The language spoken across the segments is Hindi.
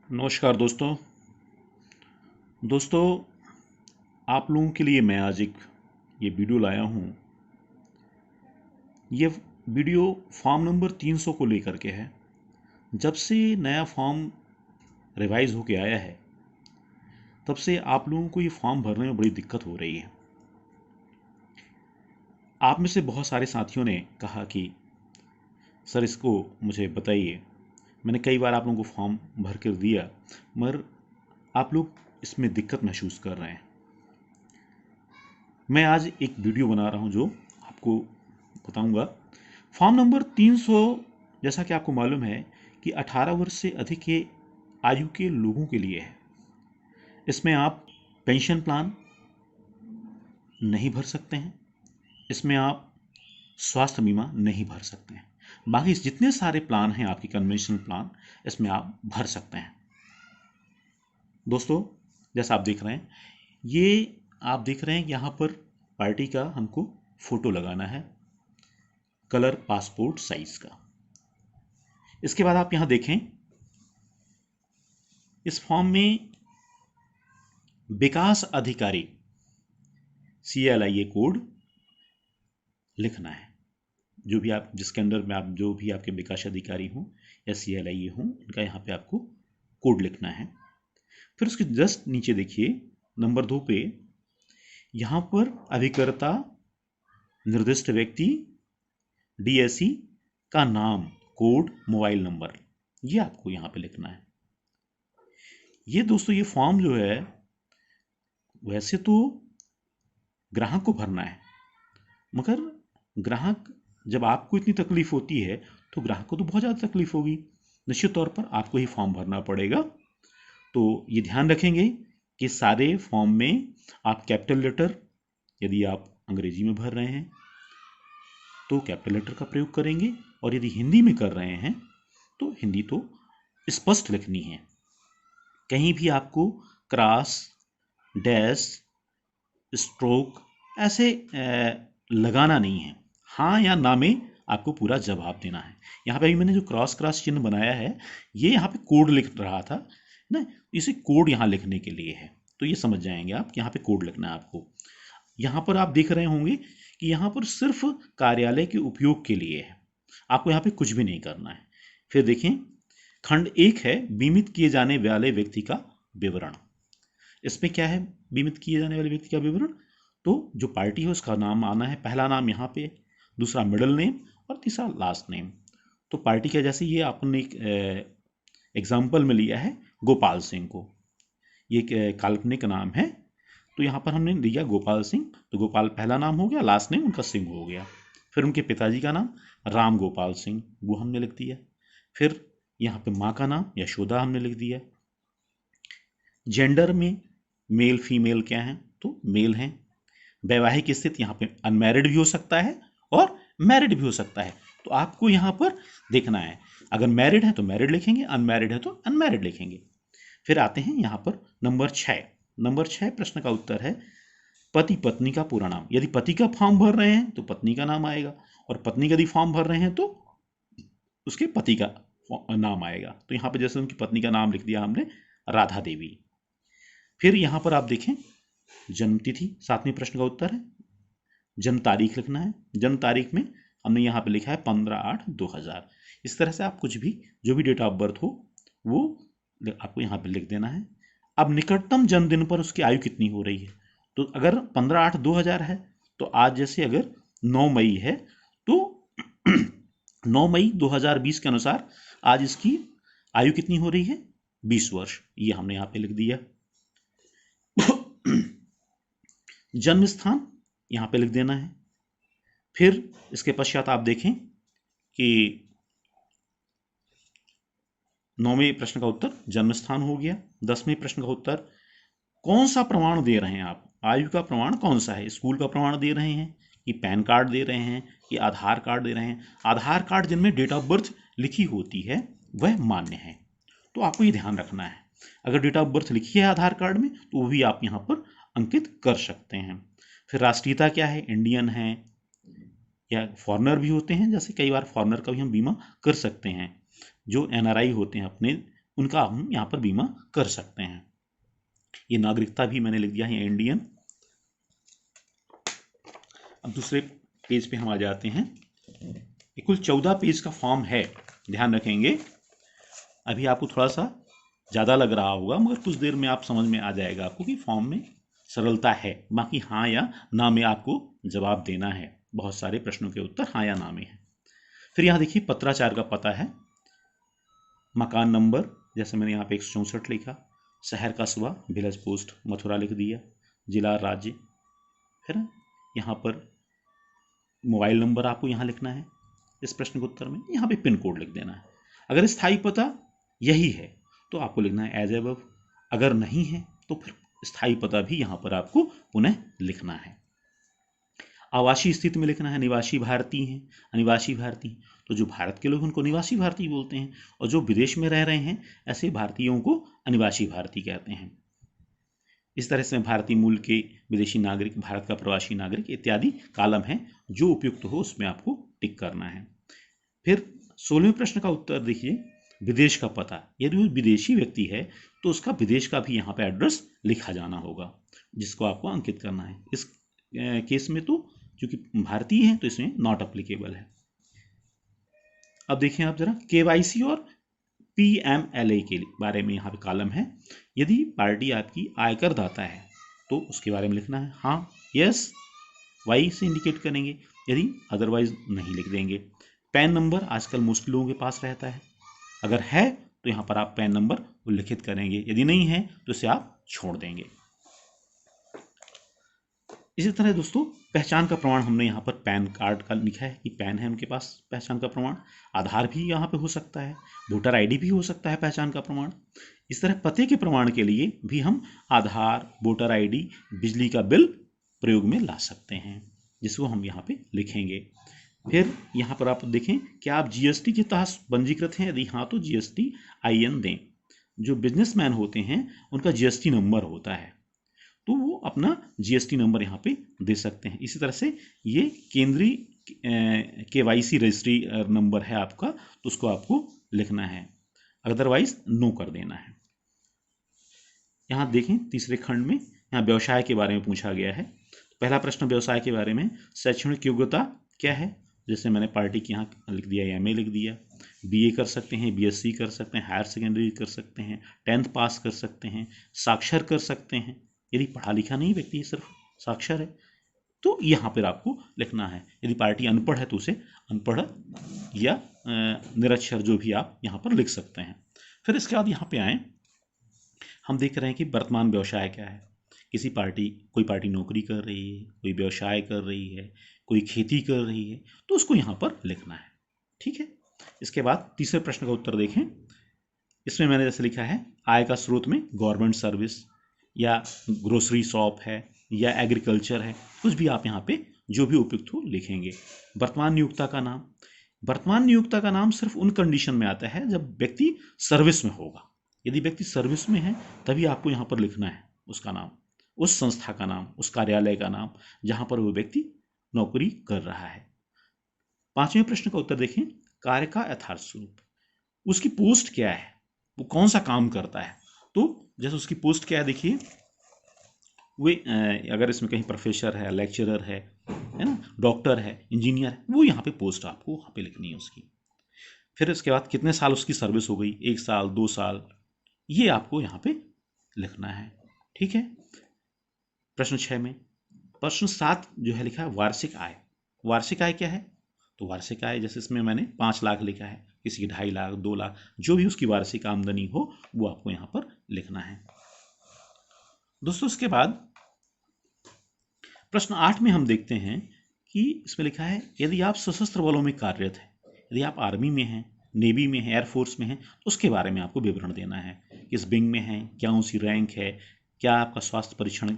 नमस्कार दोस्तों आप लोगों के लिए मैं आज एक ये वीडियो लाया हूँ। ये वीडियो फॉर्म नंबर 300 को लेकर के है। जब से नया फॉर्म रिवाइज होके आया है तब से आप लोगों को ये फॉर्म भरने में बड़ी दिक्कत हो रही है। आप में से बहुत सारे साथियों ने कहा कि सर इसको मुझे बताइए। मैंने कई बार आप लोगों को फॉर्म भर कर दिया मगर आप लोग इसमें दिक्कत महसूस कर रहे हैं। मैं आज एक वीडियो बना रहा हूं जो आपको बताऊंगा। फॉर्म नंबर 300 जैसा कि आपको मालूम है कि 18 वर्ष से अधिक के आयु के लोगों के लिए है। इसमें आप पेंशन प्लान नहीं भर सकते हैं, इसमें आप स्वास्थ्य बीमा नहीं भर सकते हैं। बाकी जितने सारे प्लान हैं आपके कन्वेंशनल प्लान, इसमें आप भर सकते हैं। दोस्तों जैसा आप देख रहे हैं, ये आप देख रहे हैं यहाँ पर पार्टी का हमको फोटो लगाना है, कलर पासपोर्ट साइज का। इसके बाद आप यहाँ देखें, इस फॉर्म में विकास अधिकारी CLIA कोड लिखना है। जो भी आप जिसके अंडर में आप जो भी आपके विकास अधिकारी हों या CLIA हों, उनका यहाँ पे आपको कोड लिखना है। फिर उसके जस्ट नीचे देखिए नंबर 2 पे, यहाँ पर अभिकर्ता निर्दिष्ट व्यक्ति DSE का नाम, कोड, मोबाइल नंबर, ये आपको यहाँ पे लिखना है। ये दोस्तों ये फॉर्म जो है वैसे तो ग्राहक को भरना है, मगर ग्राहक जब आपको इतनी तकलीफ होती है तो ग्राहक को तो बहुत ज़्यादा तकलीफ होगी। निश्चित तौर पर आपको ही फॉर्म भरना पड़ेगा। तो ये ध्यान रखेंगे कि सारे फॉर्म में आप कैपिटल लेटर, यदि आप अंग्रेजी में भर रहे हैं तो कैपिटल लेटर का प्रयोग करेंगे, और यदि हिंदी में कर रहे हैं तो हिंदी तो स्पष्ट लिखनी है। कहीं भी आपको क्रॉस, डैश, स्ट्रोक ऐसे लगाना नहीं है। हाँ या ना में आपको पूरा जवाब देना है। यहाँ पे अभी मैंने जो क्रॉस क्रॉस चिन्ह बनाया है, ये यहाँ पे कोड लिख रहा था ना, इसे कोड यहाँ लिखने के लिए है। तो ये समझ जाएंगे आप कि यहाँ पे कोड लिखना है आपको। यहाँ पर आप देख रहे होंगे कि यहाँ पर सिर्फ कार्यालय के उपयोग के लिए है, आपको यहाँ पे कुछ भी नहीं करना है। फिर देखें, खंड 1 है बीमित किए जाने वाले व्यक्ति का विवरण। इसमें क्या है, बीमित किए जाने वाले व्यक्ति का विवरण, तो जो पार्टी है उसका नाम आना है। पहला नाम यहाँ पे, दूसरा मिडिल नेम और तीसरा लास्ट नेम। तो पार्टी का जैसे ये आपने एक एग्जाम्पल में लिया है गोपाल सिंह को, ये एक काल्पनिक नाम है, तो यहाँ पर हमने लिया गोपाल सिंह। तो गोपाल पहला नाम हो गया, लास्ट नेम उनका सिंह हो गया। फिर उनके पिताजी का नाम राम गोपाल सिंह, वो हमने लिख दिया। फिर यहाँ पे माँ का नाम यशोदा हमने लिख दिया। जेंडर में मेल फीमेल क्या है, तो मेल हैं। वैवाहिक स्थिति यहाँ पे अनमैरिड भी हो सकता है और मैरिड भी हो सकता है, तो आपको यहाँ पर देखना है। अगर मैरिड है तो मैरिड लिखेंगे, अनमैरिड है तो अनमैरिड लिखेंगे। फिर आते हैं यहाँ पर नंबर 6। नंबर 6 प्रश्न का उत्तर है पति पत्नी का पूरा नाम। यदि पति का फॉर्म भर रहे हैं तो पत्नी का नाम आएगा, और पत्नी का यदि फॉर्म भर रहे हैं तो उसके पति का नाम आएगा। तो यहाँ पर जैसे उनकी पत्नी का नाम लिख दिया हमने, राधा देवी। फिर यहाँ पर आप देखें जन्म तिथि, 7वें प्रश्न का उत्तर है। जन्म तारीख लिखना है। जन्म तारीख में हमने यहाँ पे लिखा है 15/8/2000। इस तरह से आप कुछ भी जो भी डेट ऑफ बर्थ हो वो आपको यहाँ पे लिख देना है। अब निकटतम जन्मदिन पर उसकी आयु कितनी हो रही है, तो अगर 15/8/2000 है तो आज जैसे अगर 9 मई है तो 9 मई 2020 के अनुसार आज इसकी आयु कितनी हो रही है, 20 वर्ष। ये हमने यहाँ पे लिख दिया। जन्म स्थान यहाँ पे लिख देना है। फिर इसके पश्चात आप देखें कि 9वें प्रश्न का उत्तर जन्म स्थान हो गया। 10वें प्रश्न का उत्तर कौन सा प्रमाण दे रहे हैं आप, आयु का प्रमाण कौन सा है, स्कूल का प्रमाण दे रहे हैं कि पैन कार्ड दे रहे हैं कि आधार कार्ड दे रहे हैं। आधार कार्ड जिनमें डेट ऑफ बर्थ लिखी होती है वह मान्य है, तो आपको ये ध्यान रखना है। अगर डेट ऑफ बर्थ लिखी है आधार कार्ड में तो वो भी आप यहाँ पर अंकित कर सकते हैं। फिर राष्ट्रीयता क्या है, इंडियन है या फॉरेनर भी होते हैं, जैसे कई बार फॉरेनर का भी हम बीमा कर सकते हैं। जो NRI होते हैं अपने, उनका हम यहाँ पर बीमा कर सकते हैं। ये नागरिकता भी मैंने लिख दिया है इंडियन। अब दूसरे पेज पे हम आ जाते हैं। ये कुल 14 पेज का फॉर्म है, ध्यान रखेंगे। अभी आपको थोड़ा सा ज़्यादा लग रहा होगा, मगर कुछ देर में आप समझ में आ जाएगा आपको कि फॉर्म में सरलता है। बाकी हाँ या ना में आपको जवाब देना है। बहुत सारे प्रश्नों के उत्तर हाँ या ना में है। फिर यहाँ देखिए पत्राचार का पता है, मकान नंबर जैसे मैंने यहाँ पे 164 लिखा, शहर कस्बा विलेज पोस्ट मथुरा लिख दिया, जिला राज्य। फिर यहाँ पर मोबाइल नंबर आपको यहाँ लिखना है इस प्रश्न के उत्तर में, यहाँ पे पिन कोड लिख देना है। अगर स्थायी पता यही है तो आपको लिखना है एज एबव, अगर नहीं है तो फिर स्थायी पता भी यहाँ पर आपको पुनः लिखना है। आवासीय स्थिति में लिखना है निवासी भारतीय हैं, अनिवासी भारतीय। तो जो भारत के लोग उनको निवासी भारतीय बोलते हैं, और जो विदेश में रह रहे हैं ऐसे भारतीयों को अनिवासी भारतीय कहते हैं। इस तरह से भारतीय मूल के विदेशी नागरिक, भारत का प्रवासी नागरिक इत्यादि कॉलम है, जो उपयुक्त हो उसमें आपको टिक करना है। फिर 16वें प्रश्न का उत्तर देखिए, विदेश का पता। यदि वो विदेशी व्यक्ति है तो उसका विदेश का भी यहाँ पे एड्रेस लिखा जाना होगा, जिसको आपको अंकित करना है। इस केस में तो क्योंकि भारतीय है तो इसमें नॉट अप्लीकेबल है। अब देखें आप जरा केवाईसी और पीएमएलए के बारे में यहाँ पे कॉलम है। यदि पार्टी आपकी आयकर दाता है तो उसके बारे में लिखना है हाँ, यस, वाई से इंडिकेट करेंगे, यदि अदरवाइज नहीं लिख देंगे। पैन नंबर आजकल मोस्टली लोगों के पास रहता है, अगर है तो यहाँ पर आप पैन नंबर उल्लिखित करेंगे, यदि नहीं है तो इसे आप छोड़ देंगे। इसी तरह दोस्तों पहचान का प्रमाण हमने यहाँ पर पैन कार्ड का लिखा है कि पैन है उनके पास पहचान का प्रमाण। आधार भी यहाँ पे हो सकता है, वोटर आईडी भी हो सकता है पहचान का प्रमाण। इस तरह पते के प्रमाण के लिए भी हम आधार, वोटर आईडी, बिजली का बिल प्रयोग में ला सकते हैं, जिसको हम यहाँ पे लिखेंगे। फिर यहाँ पर आप देखें क्या आप जीएसटी के तहत पंजीकृत हैं, यदि हाँ तो जीएसटी IN दें। जो बिजनेसमैन होते हैं उनका जीएसटी नंबर होता है, तो वो अपना जीएसटी नंबर यहाँ पे दे सकते हैं। इसी तरह से ये केंद्रीय केवाईसी रजिस्ट्री नंबर है आपका, तो उसको आपको लिखना है, अदरवाइज नो कर देना है। यहाँ देखें तीसरे खंड में यहाँ व्यवसाय के बारे में पूछा गया है। पहला प्रश्न व्यवसाय के बारे में, शैक्षणिक योग्यता क्या है, जैसे मैंने पार्टी के यहाँ लिख दिया, MA लिख दिया। BA कर सकते हैं, BSc कर सकते हैं, हायर सेकेंडरी कर सकते हैं, 10th पास कर सकते हैं, साक्षर कर सकते हैं। यदि पढ़ा लिखा नहीं व्यक्ति सिर्फ साक्षर है तो यहाँ पर आपको लिखना है। यदि पार्टी अनपढ़ है तो उसे अनपढ़ या निरक्षर जो भी आप यहाँ पर लिख सकते हैं। फिर इसके बाद यहाँ पे आए, हम देख रहे हैं कि वर्तमान व्यवसाय क्या है। कोई पार्टी नौकरी कर रही है, कोई व्यवसाय कर रही है, कोई खेती कर रही है, तो उसको यहाँ पर लिखना है। ठीक है। इसके बाद तीसरे प्रश्न का उत्तर देखें। इसमें मैंने जैसे लिखा है आय का स्रोत में गवर्नमेंट सर्विस या ग्रोसरी शॉप है या एग्रीकल्चर है, कुछ भी आप यहाँ पे जो भी उपयुक्त हो लिखेंगे। वर्तमान नियोक्ता का नाम, वर्तमान नियोक्ता का नाम सिर्फ उन कंडीशन में आता है जब व्यक्ति सर्विस में होगा। यदि व्यक्ति सर्विस में है तभी आपको यहाँ पर लिखना है उसका नाम, उस संस्था का नाम, उस कार्यालय का नाम जहाँ पर वो व्यक्ति नौकरी कर रहा है। पांचवें प्रश्न का उत्तर देखें, कार्य का यथार्थ स्वरूप, उसकी पोस्ट क्या है, वो कौन सा काम करता है। तो जैसे उसकी पोस्ट क्या है देखिए, वे अगर इसमें कहीं प्रोफेसर है, लेक्चरर है ना, डॉक्टर है, इंजीनियर है, वो यहाँ पे पोस्ट आपको वहाँ पे लिखनी है उसकी। फिर इसके बाद कितने साल उसकी सर्विस हो गई, 1 साल 2 साल, ये आपको यहाँ पे लिखना है। ठीक है। प्रश्न 6 में, प्रश्न 7 जो है लिखा है वार्षिक आय। वार्षिक आय क्या है, तो वार्षिक आय जैसे इसमें मैंने 5 लाख लिखा है, किसी की 2.5 लाख 2 लाख, जो भी उसकी वार्षिक आमदनी हो वो आपको यहाँ पर लिखना है। दोस्तों इसके बाद प्रश्न 8 में हम देखते हैं कि इसमें लिखा है यदि आप सशस्त्र बलों में कार्यरत हैं, यदि आप आर्मी में हैं, नेवी में हैं, एयरफोर्स में हैं, तो उसके बारे में आपको विवरण देना है। किस विंग में हैं, क्या ऊँची रैंक है, क्या आपका स्वास्थ्य परीक्षण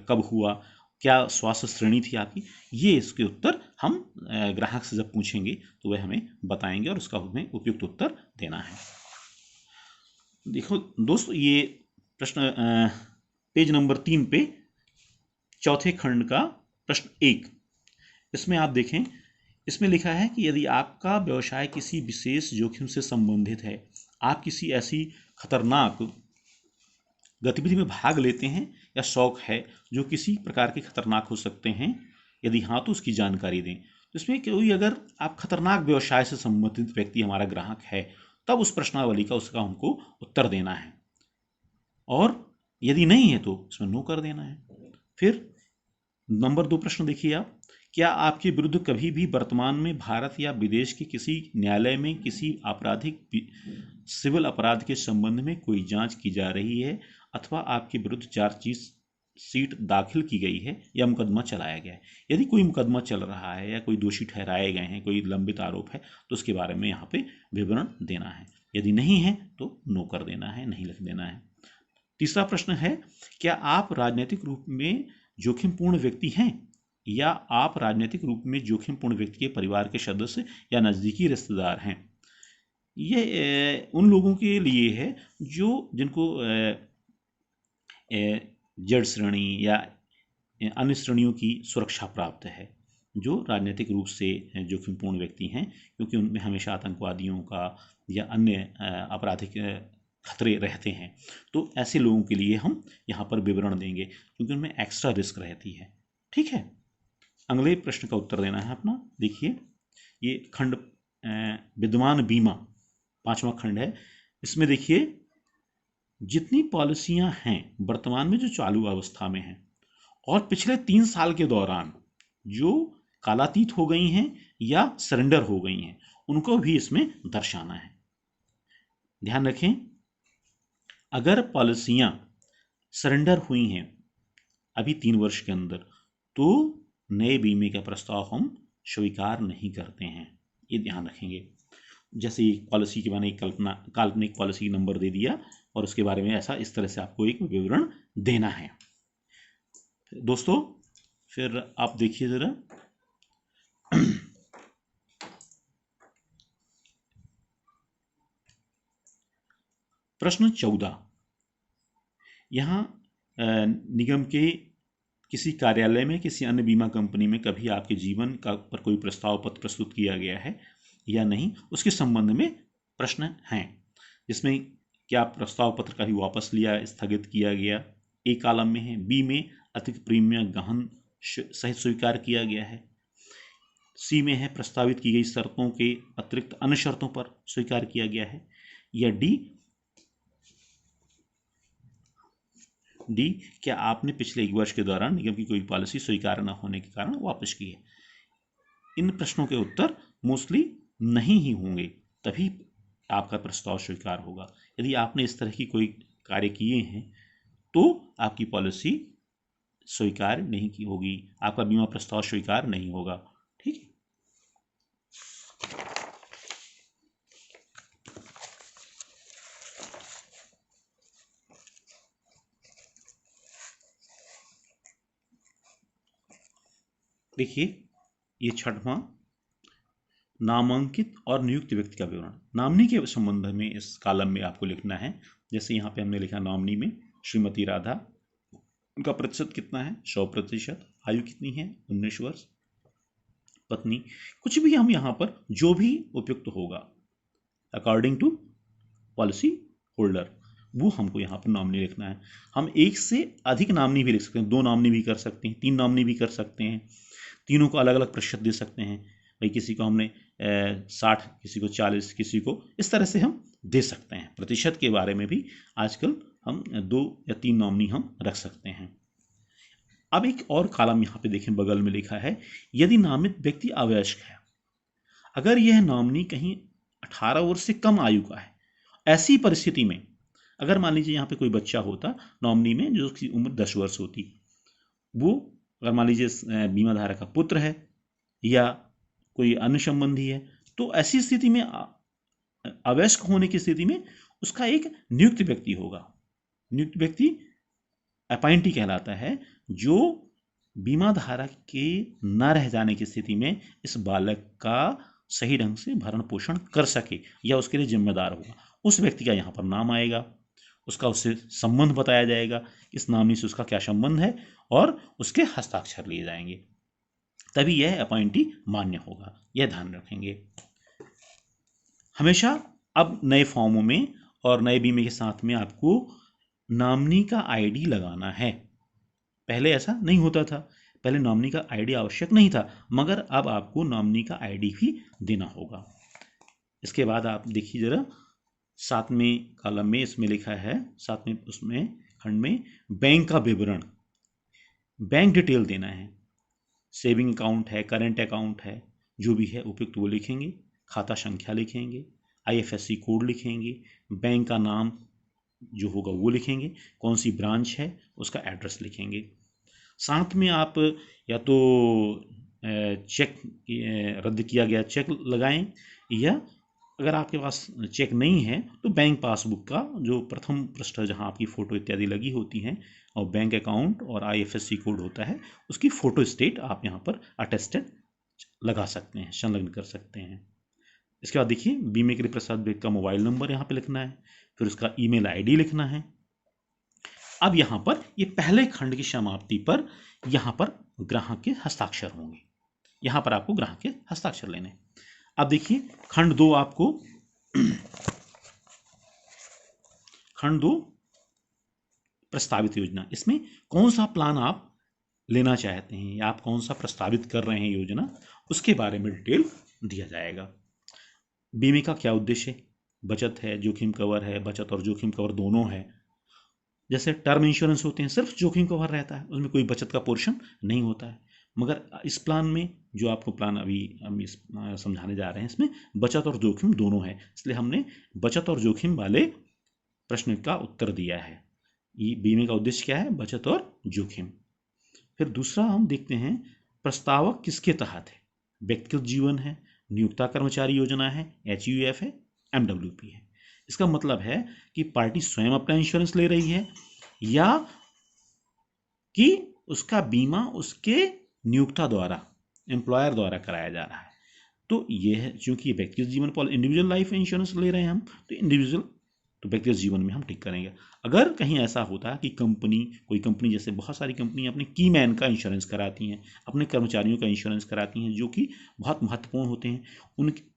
कब हुआ, क्या स्वास्थ्य श्रेणी थी आपकी। ये इसके उत्तर हम ग्राहक से जब पूछेंगे तो वह हमें बताएंगे और उसका हमें उपयुक्त उत्तर देना है। देखो दोस्तों, ये प्रश्न पेज नंबर 3 पे चौथे खंड का प्रश्न 1, इसमें आप देखें, इसमें लिखा है कि यदि आपका व्यवसाय किसी विशेष जोखिम से संबंधित है, आप किसी ऐसी खतरनाक गतिविधि में भाग लेते हैं या शौक है जो किसी प्रकार के खतरनाक हो सकते हैं, यदि हाँ तो उसकी जानकारी दें। तो इसमें कोई अगर आप खतरनाक व्यवसाय से संबंधित व्यक्ति हमारा ग्राहक है, तब उस प्रश्नावली का उसका हमको उत्तर देना है, और यदि नहीं है तो उसमें नो कर देना है। फिर नंबर 2 प्रश्न देखिए आप, क्या आपके विरुद्ध कभी भी वर्तमान में भारत या विदेश के किसी न्यायालय में किसी आपराधिक सिविल अपराध के संबंध में कोई जांच की जा रही है, अथवा आपके विरुद्ध चार्जशीट दाखिल की गई है या मुकदमा चलाया गया है? यदि कोई मुकदमा चल रहा है या कोई दोषी ठहराए गए हैं, कोई लंबित आरोप है, तो उसके बारे में यहाँ पे विवरण देना है। यदि नहीं है तो नो कर देना है, नहीं लिख देना है। तीसरा प्रश्न है, क्या आप राजनीतिक रूप में जोखिमपूर्ण व्यक्ति हैं, या आप राजनीतिक रूप में जोखिमपूर्ण व्यक्ति के परिवार के सदस्य या नज़दीकी रिश्तेदार हैं? ये उन लोगों के लिए है जिनको जेड श्रेणी या अन्य श्रेणियों की सुरक्षा प्राप्त है, जो राजनीतिक रूप से जोखिमपूर्ण व्यक्ति हैं, क्योंकि उनमें हमेशा आतंकवादियों का या अन्य आपराधिक खतरे रहते हैं। तो ऐसे लोगों के लिए हम यहाँ पर विवरण देंगे, क्योंकि उनमें एक्स्ट्रा रिस्क रहती है। ठीक है, अगले प्रश्न का उत्तर देना है अपना। देखिए, ये खंड विद्यमान बीमा 5वां खंड है। इसमें देखिए, जितनी पॉलिसियां हैं वर्तमान में जो चालू अवस्था में हैं और पिछले 3 साल के दौरान जो कालातीत हो गई हैं या सरेंडर हो गई हैं, उनको भी इसमें दर्शाना है। ध्यान रखें, अगर पॉलिसियां सरेंडर हुई हैं अभी 3 वर्ष के अंदर, तो नए बीमे का प्रस्ताव हम स्वीकार नहीं करते हैं, ये ध्यान रखेंगे। जैसे पॉलिसी के मैंने काल्पनिक पॉलिसी नंबर दे दिया और उसके बारे में ऐसा इस तरह से आपको एक विवरण देना है। दोस्तों, फिर आप देखिए जरा, प्रश्न 14, यहाँ निगम के किसी कार्यालय में किसी अन्य बीमा कंपनी में कभी आपके जीवन का पर कोई प्रस्ताव पत्र प्रस्तुत किया गया है या नहीं, उसके संबंध में प्रश्न हैं, जिसमें क्या प्रस्ताव पत्र कभी वापस लिया, स्थगित किया गया, ए कॉलम में है। बी में अतिरिक्त प्रीमियम गहन सहित स्वीकार किया गया है। सी में है प्रस्तावित की गई शर्तों के अतिरिक्त अन्य शर्तों पर स्वीकार किया गया है। या डी, क्या आपने पिछले 1 वर्ष के दौरान निगम की कोई पॉलिसी स्वीकार न होने के कारण वापस की है? इन प्रश्नों के उत्तर मोस्टली नहीं ही होंगे, तभी आपका प्रस्ताव स्वीकार होगा। यदि आपने इस तरह की कोई कार्य किए हैं तो आपकी पॉलिसी स्वीकार नहीं की होगी, आपका बीमा प्रस्ताव स्वीकार नहीं होगा। ठीक है, देखिए, ये 6वां, नामांकित और नियुक्त व्यक्ति का विवरण। नामनी के संबंध में इस कॉलम में आपको लिखना है। जैसे यहाँ पे हमने लिखा नॉमिनी में श्रीमती राधा, उनका प्रतिशत कितना है? 100%। आयु कितनी है? 19 वर्ष। पत्नी, कुछ भी हम यहाँ पर जो भी उपयुक्त होगा अकॉर्डिंग टू पॉलिसी होल्डर, वो हमको यहाँ पर नॉमिनी लिखना है। हम एक से अधिक नामनी भी लिख सकते हैं, 2 नामनी भी कर सकते हैं, 3 नामनी भी कर सकते हैं, तीनों को अलग अलग प्रतिशत दे सकते हैं। भाई किसी को हमने 60, किसी को 40, किसी को इस तरह से हम दे सकते हैं। प्रतिशत के बारे में भी आजकल हम 2 या 3 नॉमिनी हम रख सकते हैं। अब एक और कॉलम यहाँ पे देखें, बगल में लिखा है, यदि नामित व्यक्ति अवयस्क है, अगर यह नॉमिनी कहीं 18 वर्ष से कम आयु का है, ऐसी परिस्थिति में अगर मान लीजिए यहाँ पे कोई बच्चा होता नॉमिनी में जो उसकी उम्र 10 वर्ष होती, वो अगर मान लीजिए बीमा धारक का पुत्र है या कोई अन्य संबंधी है, तो ऐसी स्थिति में अवयस्क होने की स्थिति में उसका एक नियुक्त व्यक्ति होगा। नियुक्त व्यक्ति अपॉइंटी कहलाता है, जो बीमा धारक के न रह जाने की स्थिति में इस बालक का सही ढंग से भरण पोषण कर सके या उसके लिए जिम्मेदार होगा। उस व्यक्ति का यहाँ पर नाम आएगा, उसका उससे संबंध बताया जाएगा, इस नामनी से उसका क्या संबंध है, और उसके हस्ताक्षर लिए जाएंगे, तभी यह अपॉइंटी मान्य होगा। यह ध्यान रखेंगे। हमेशा अब नए फॉर्मों में और नए बीमे के साथ में आपको नॉमिनी का आईडी लगाना है। पहले ऐसा नहीं होता था, पहले नॉमिनी का आईडी आवश्यक नहीं था, मगर अब आपको नॉमिनी का आईडी भी देना होगा। इसके बाद आप देखिए जरा, 7वें कॉलम में इसमें लिखा है, 7वें उसमें खंड में बैंक का विवरण, बैंक डिटेल देना है। सेविंग अकाउंट है, करेंट अकाउंट है, जो भी है उपयुक्त वो लिखेंगे, खाता संख्या लिखेंगे, IFSC कोड लिखेंगे, बैंक का नाम जो होगा वो लिखेंगे, कौन सी ब्रांच है उसका एड्रेस लिखेंगे। साथ में आप या तो चेक, रद्द किया गया चेक लगाएं, या अगर आपके पास चेक नहीं है तो बैंक पासबुक का जो प्रथम पृष्ठ जहां आपकी फ़ोटो इत्यादि लगी होती हैं और बैंक अकाउंट और IFSC कोड होता है, उसकी फ़ोटो स्टेट आप यहाँ पर अटेस्टेड लगा सकते हैं, संलग्न कर सकते हैं। इसके बाद देखिए, बीमे के लिए प्रसाद व्यक्ति का मोबाइल नंबर यहाँ पे लिखना है, फिर उसका ईमेल ID लिखना है। अब यहाँ पर ये पहले खंड की समाप्ति पर यहाँ पर ग्राहक के हस्ताक्षर होंगे, यहाँ पर आपको ग्राहक के हस्ताक्षर लेने। अब देखिए खंड 2 आपको खंड 2 प्रस्तावित योजना, इसमें कौन सा प्लान आप लेना चाहते हैं या आप कौन सा प्रस्तावित कर रहे हैं योजना, उसके बारे में डिटेल दिया जाएगा। बीमे का क्या उद्देश्य है, बचत है, जोखिम कवर है, बचत और जोखिम कवर दोनों है। जैसे टर्म इंश्योरेंस होते हैं, सिर्फ जोखिम कवर रहता है, उसमें कोई बचत का पोर्शन नहीं होता है, मगर इस प्लान में जो आपको प्लान अभी हम समझाने जा रहे हैं, इसमें बचत और जोखिम दोनों है, इसलिए हमने बचत और जोखिम वाले प्रश्न का उत्तर दिया है। ये बीमे का उद्देश्य क्या है, बचत और जोखिम। फिर दूसरा हम देखते हैं, प्रस्तावक किसके तहत है, व्यक्तिगत जीवन है, नियोक्ता कर्मचारी योजना है, HUF है, MWP है। इसका मतलब है कि पार्टी स्वयं अपना इंश्योरेंस ले रही है या कि उसका बीमा उसके नियोक्ता द्वारा, एम्प्लॉयर द्वारा कराया जा रहा है। तो ये है, चूंकि व्यक्तिगत जीवन पॉलिसी, इंडिविजुअल लाइफ इंश्योरेंस ले रहे हैं हम, तो इंडिविजुअल, तो व्यक्तिगत जीवन में हम टिक करेंगे। अगर कहीं ऐसा होता है कि कोई कंपनी, जैसे बहुत सारी कंपनियां अपने की मैन का इंश्योरेंस कराती हैं, अपने कर्मचारियों का इंश्योरेंस कराती हैं, जो कि बहुत महत्वपूर्ण होते हैं,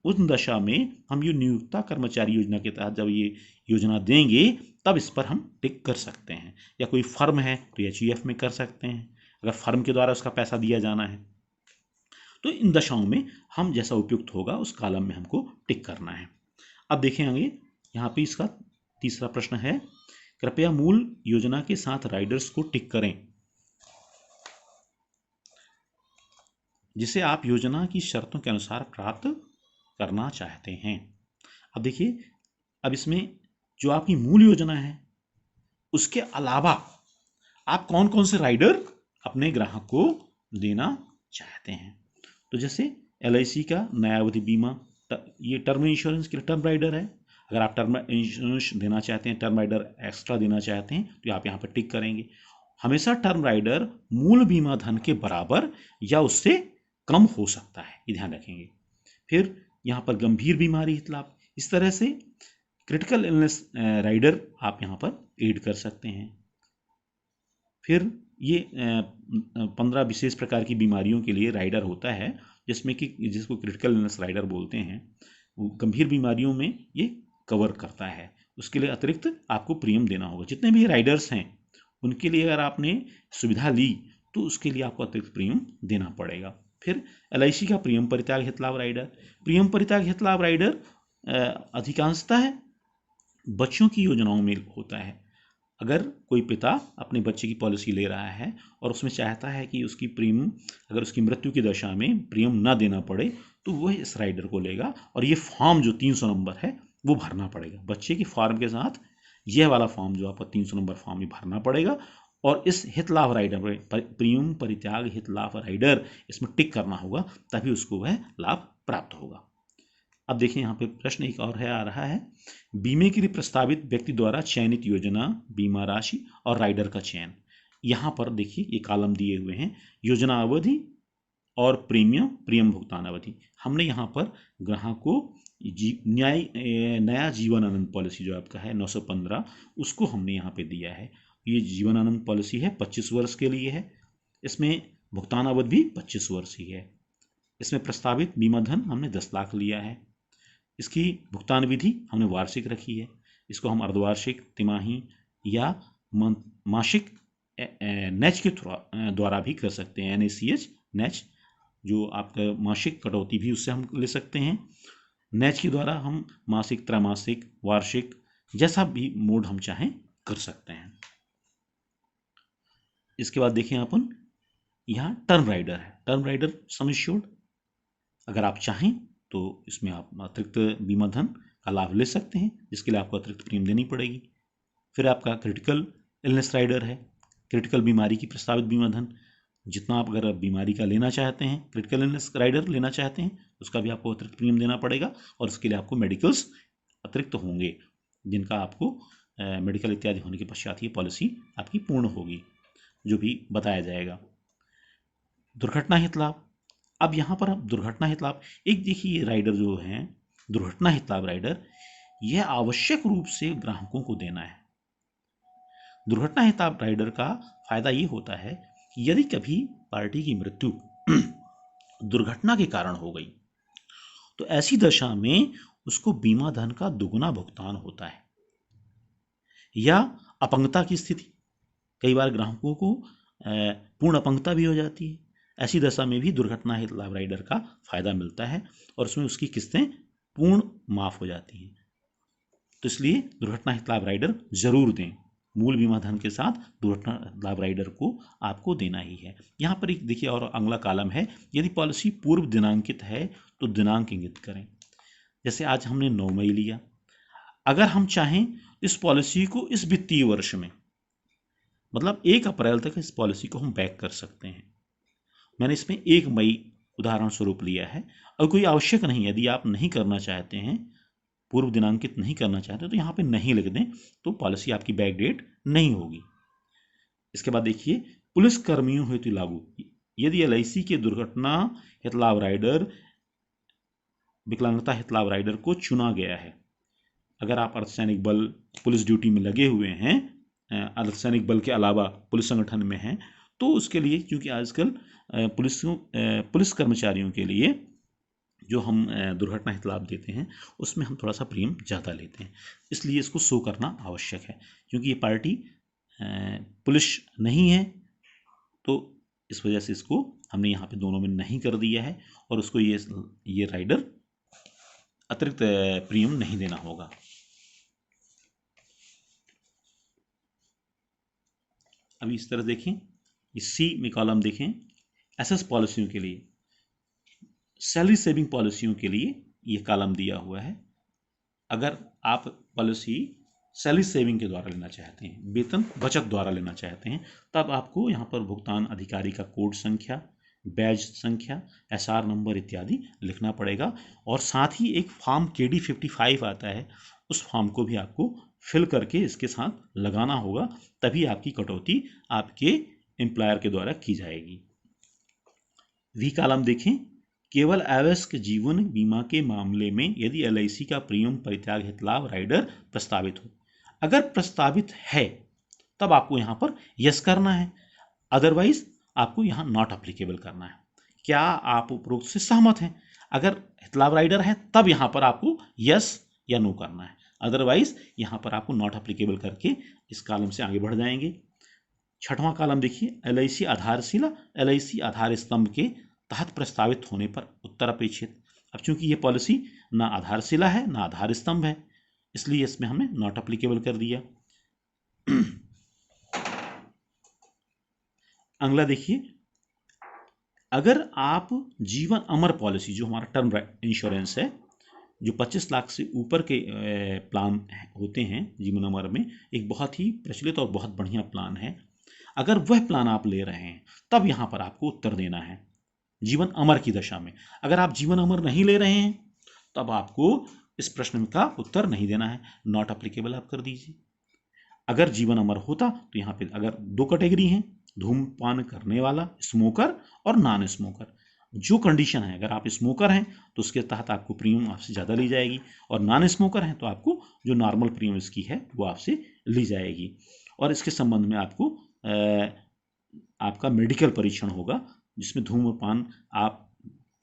उन दशा में हम ये नियोक्ता कर्मचारी योजना के तहत जब ये योजना देंगे, तब इस पर हम टिक कर सकते हैं। या कोई फर्म है तो HUF में कर सकते हैं, अगर फर्म के द्वारा उसका पैसा दिया जाना है। तो इन दशाओं में हम जैसा उपयुक्त होगा उस कॉलम में हमको टिक करना है। अब देखेंगे यहाँ पे इसका तीसरा प्रश्न है, कृपया मूल योजना के साथ राइडर्स को टिक करें जिसे आप योजना की शर्तों के अनुसार प्राप्त करना चाहते हैं। अब देखिए, अब इसमें जो आपकी मूल योजना है उसके अलावा आप कौन कौन से राइडर अपने ग्राहक को देना चाहते हैं। तो जैसे LIC का नया अवधि बीमा, ये टर्म इंश्योरेंस के लिए टर्म राइडर है। अगर आप टर्म इंश्योरेंस देना चाहते हैं, टर्म राइडर एक्स्ट्रा देना चाहते हैं, तो आप यहाँ पर टिक करेंगे। हमेशा टर्म राइडर मूल बीमा धन के बराबर या उससे कम हो सकता है, ये ध्यान रखेंगे। फिर यहाँ पर गंभीर बीमारी हित लाभ, इस तरह से क्रिटिकल इलनेस राइडर आप यहाँ पर ऐड कर सकते हैं। फिर ये 15 विशेष प्रकार की बीमारियों के लिए राइडर होता है, जिसमें कि जिसको क्रिटिकल इलनेस राइडर बोलते हैं, वो गंभीर बीमारियों में ये कवर करता है। उसके लिए अतिरिक्त आपको प्रीमियम देना होगा। जितने भी राइडर्स हैं उनके लिए अगर आपने सुविधा ली तो उसके लिए आपको अतिरिक्त प्रीमियम देना पड़ेगा। फिर LIC का प्रीमियम परित्याग हित लाभ राइडर, प्रीमियम परित्याग हित लाभ राइडर अधिकांशतः बच्चों की योजनाओं में होता है। अगर कोई पिता अपने बच्चे की पॉलिसी ले रहा है और उसमें चाहता है कि उसकी प्रीमियम, अगर उसकी मृत्यु की दशा में प्रीमियम ना देना पड़े, तो वह इस राइडर को लेगा और ये फॉर्म जो 300 नंबर है वो भरना पड़ेगा। बच्चे की फॉर्म के साथ यह वाला फॉर्म जो आपका 300 नंबर फॉर्म ही भरना पड़ेगा और इस हित लाभ राइडर, प्रीमियम परित्याग हित लाभ राइडर, इसमें टिक करना होगा, तभी उसको वह लाभ प्राप्त होगा। अब देखिए यहाँ पे प्रश्न एक और है, आ रहा है, बीमे के लिए प्रस्तावित व्यक्ति द्वारा चयनित योजना, बीमा राशि और राइडर का चयन। यहाँ पर देखिए ये कॉलम दिए हुए हैं, योजना अवधि और प्रीमियम भुगतान अवधि। हमने यहाँ पर ग्राहक को नया जीवन आनंद पॉलिसी जो आपका है 915, उसको हमने यहाँ पे दिया है। ये जीवन आनंद पॉलिसी है, 25 वर्ष के लिए है, इसमें भुगतान अवधि भी 25 वर्ष ही है। इसमें प्रस्तावित बीमा धन हमने 10 लाख लिया है। इसकी भुगतान विधि हमने वार्षिक रखी है। इसको हम अर्धवार्षिक, तिमाही या मासिक नेच के द्वारा भी कर सकते हैं। NACH नेच, जो आपका मासिक कटौती भी उससे हम ले सकते हैं। नेच के द्वारा हम मासिक, त्रैमासिक, वार्षिक, जैसा भी मोड हम चाहें कर सकते हैं। इसके बाद देखें अपन, यहाँ टर्म राइडर है। टर्म राइडर सम एश्योर्ड, अगर आप चाहें तो इसमें आप अतिरिक्त बीमा धन का लाभ ले सकते हैं, जिसके लिए आपको अतिरिक्त प्रीमियम देनी पड़ेगी। फिर आपका क्रिटिकल इलनेस राइडर है। क्रिटिकल बीमारी की प्रस्तावित बीमा धन, जितना आप अगर बीमारी का लेना चाहते हैं, क्रिटिकल इलनेस राइडर लेना चाहते हैं, उसका भी आपको अतिरिक्त प्रीमियम देना पड़ेगा। और उसके लिए आपको मेडिकल्स अतिरिक्त होंगे, जिनका आपको मेडिकल इत्यादि होने के पश्चात ये पॉलिसी आपकी पूर्ण होगी, जो भी बताया जाएगा। दुर्घटना हित लाभ, अब यहाँ पर आप दुर्घटना हित लाभ, एक देखिए ये राइडर जो है दुर्घटना हित लाभ राइडर, यह आवश्यक रूप से ग्राहकों को देना है। दुर्घटना हित लाभ राइडर का फायदा ये होता है कि यदि कभी पार्टी की मृत्यु दुर्घटना के कारण हो गई, तो ऐसी दशा में उसको बीमा धन का दुगुना भुगतान होता है। या अपंगता की स्थिति, कई बार ग्राहकों को पूर्ण अपंगता भी हो जाती है, ऐसी दशा में भी दुर्घटना हित लाभ राइडर का फायदा मिलता है और उसमें उसकी किस्तें पूर्ण माफ हो जाती हैं। तो इसलिए दुर्घटना हित लाभ राइडर जरूर दें। मूल बीमा धन के साथ दुर्घटना लाभ राइडर को आपको देना ही है। यहाँ पर एक देखिए और अगला कॉलम है, यदि पॉलिसी पूर्व दिनांकित है तो दिनांक इंगित करें। जैसे आज हमने 9 मई लिया, अगर हम चाहें इस पॉलिसी को इस वित्तीय वर्ष में, मतलब 1 अप्रैल तक इस पॉलिसी को हम बैक कर सकते हैं। मैंने इसमें 1 मई उदाहरण स्वरूप लिया है, और कोई आवश्यक नहीं, यदि आप नहीं करना चाहते हैं, पूर्व दिनांकित नहीं करना चाहते, तो यहाँ पे नहीं लिख दें, तो पॉलिसी आपकी बैक डेट नहीं होगी। इसके बाद देखिए, पुलिस कर्मियों हेतु लागू, यदि LIC के दुर्घटना हित लाभ राइडर, विकलांगता हित लाभ राइडर को चुना गया है, अगर आप अर्धसैनिक बल, पुलिस ड्यूटी में लगे हुए हैं, अर्धसैनिक बल के अलावा पुलिस संगठन में हैं, तो उसके लिए, क्योंकि आजकल पुलिस कर्मचारियों के लिए जो हम दुर्घटना हित लाभ देते हैं, उसमें हम थोड़ा सा प्रीमियम ज़्यादा लेते हैं, इसलिए इसको शो करना आवश्यक है। क्योंकि ये पार्टी पुलिस नहीं है, तो इस वजह से इसको हमने यहाँ पे दोनों में नहीं कर दिया है, और उसको ये राइडर अतिरिक्त प्रीमियम नहीं देना होगा। अभी इस तरह देखें, इस C में कॉलम देखें, SS पॉलिसियों के लिए, सैलरी सेविंग पॉलिसियों के लिए ये कॉलम दिया हुआ है। अगर आप पॉलिसी सैलरी सेविंग के द्वारा लेना चाहते हैं, वेतन बचत द्वारा लेना चाहते हैं, तब आपको यहाँ पर भुगतान अधिकारी का कोड संख्या, बैज संख्या, SR नंबर इत्यादि लिखना पड़ेगा। और साथ ही एक फॉर्म KD 55 आता है, उस फॉर्म को भी आपको फिल करके इसके साथ लगाना होगा, तभी आपकी कटौती आपके एम्प्लॉयर के द्वारा की जाएगी। वी कॉलम देखें, केवल अवयस्क जीवन बीमा के मामले में यदि LIC का प्रीमियम परित्याग हित लाभ राइडर प्रस्तावित हो, अगर प्रस्तावित है तब आपको यहाँ पर यस करना है, अदरवाइज आपको यहाँ नॉट अप्लीकेबल करना है। क्या आप उपरोक्त से सहमत हैं? अगर हित लाभ राइडर है तब यहाँ पर आपको यस या नो करना है, अदरवाइज यहाँ पर आपको नॉट अप्लीकेबल करके इस कॉलम से आगे बढ़ जाएंगे। 6वां कॉलम देखिए, LIC आधारशिला, LIC आधार स्तंभ के तहत प्रस्तावित होने पर उत्तर अपेक्षित। अब चूंकि ये पॉलिसी ना आधारशिला है ना आधार स्तंभ है, इसलिए इसमें हमने नॉट अप्लीकेबल कर दिया। अगला देखिए, अगर आप जीवन अमर पॉलिसी, जो हमारा टर्म इंश्योरेंस है, जो 25 लाख से ऊपर के प्लान होते हैं जीवन अमर में, एक बहुत ही प्रचलित और बहुत बढ़िया प्लान है, अगर वह प्लान आप ले रहे हैं तब यहाँ पर आपको उत्तर देना है जीवन अमर की दशा में। अगर आप जीवन अमर नहीं ले रहे हैं तब आपको इस प्रश्न का उत्तर नहीं देना है, नॉट अप्लीकेबल आप कर दीजिए। अगर जीवन अमर होता तो यहाँ पे अगर 2 कैटेगरी हैं, धूम्रपान करने वाला, स्मोकर और नॉन स्मोकर, जो कंडीशन है, अगर आप स्मोकर हैं तो उसके तहत आपको प्रीमियम आपसे ज़्यादा ली जाएगी, और नॉन स्मोकर हैं तो आपको जो नॉर्मल प्रीमियम इसकी है वो आपसे ली जाएगी। और इसके संबंध में आपको आपका मेडिकल परीक्षण होगा, जिसमें धूम्रपान आप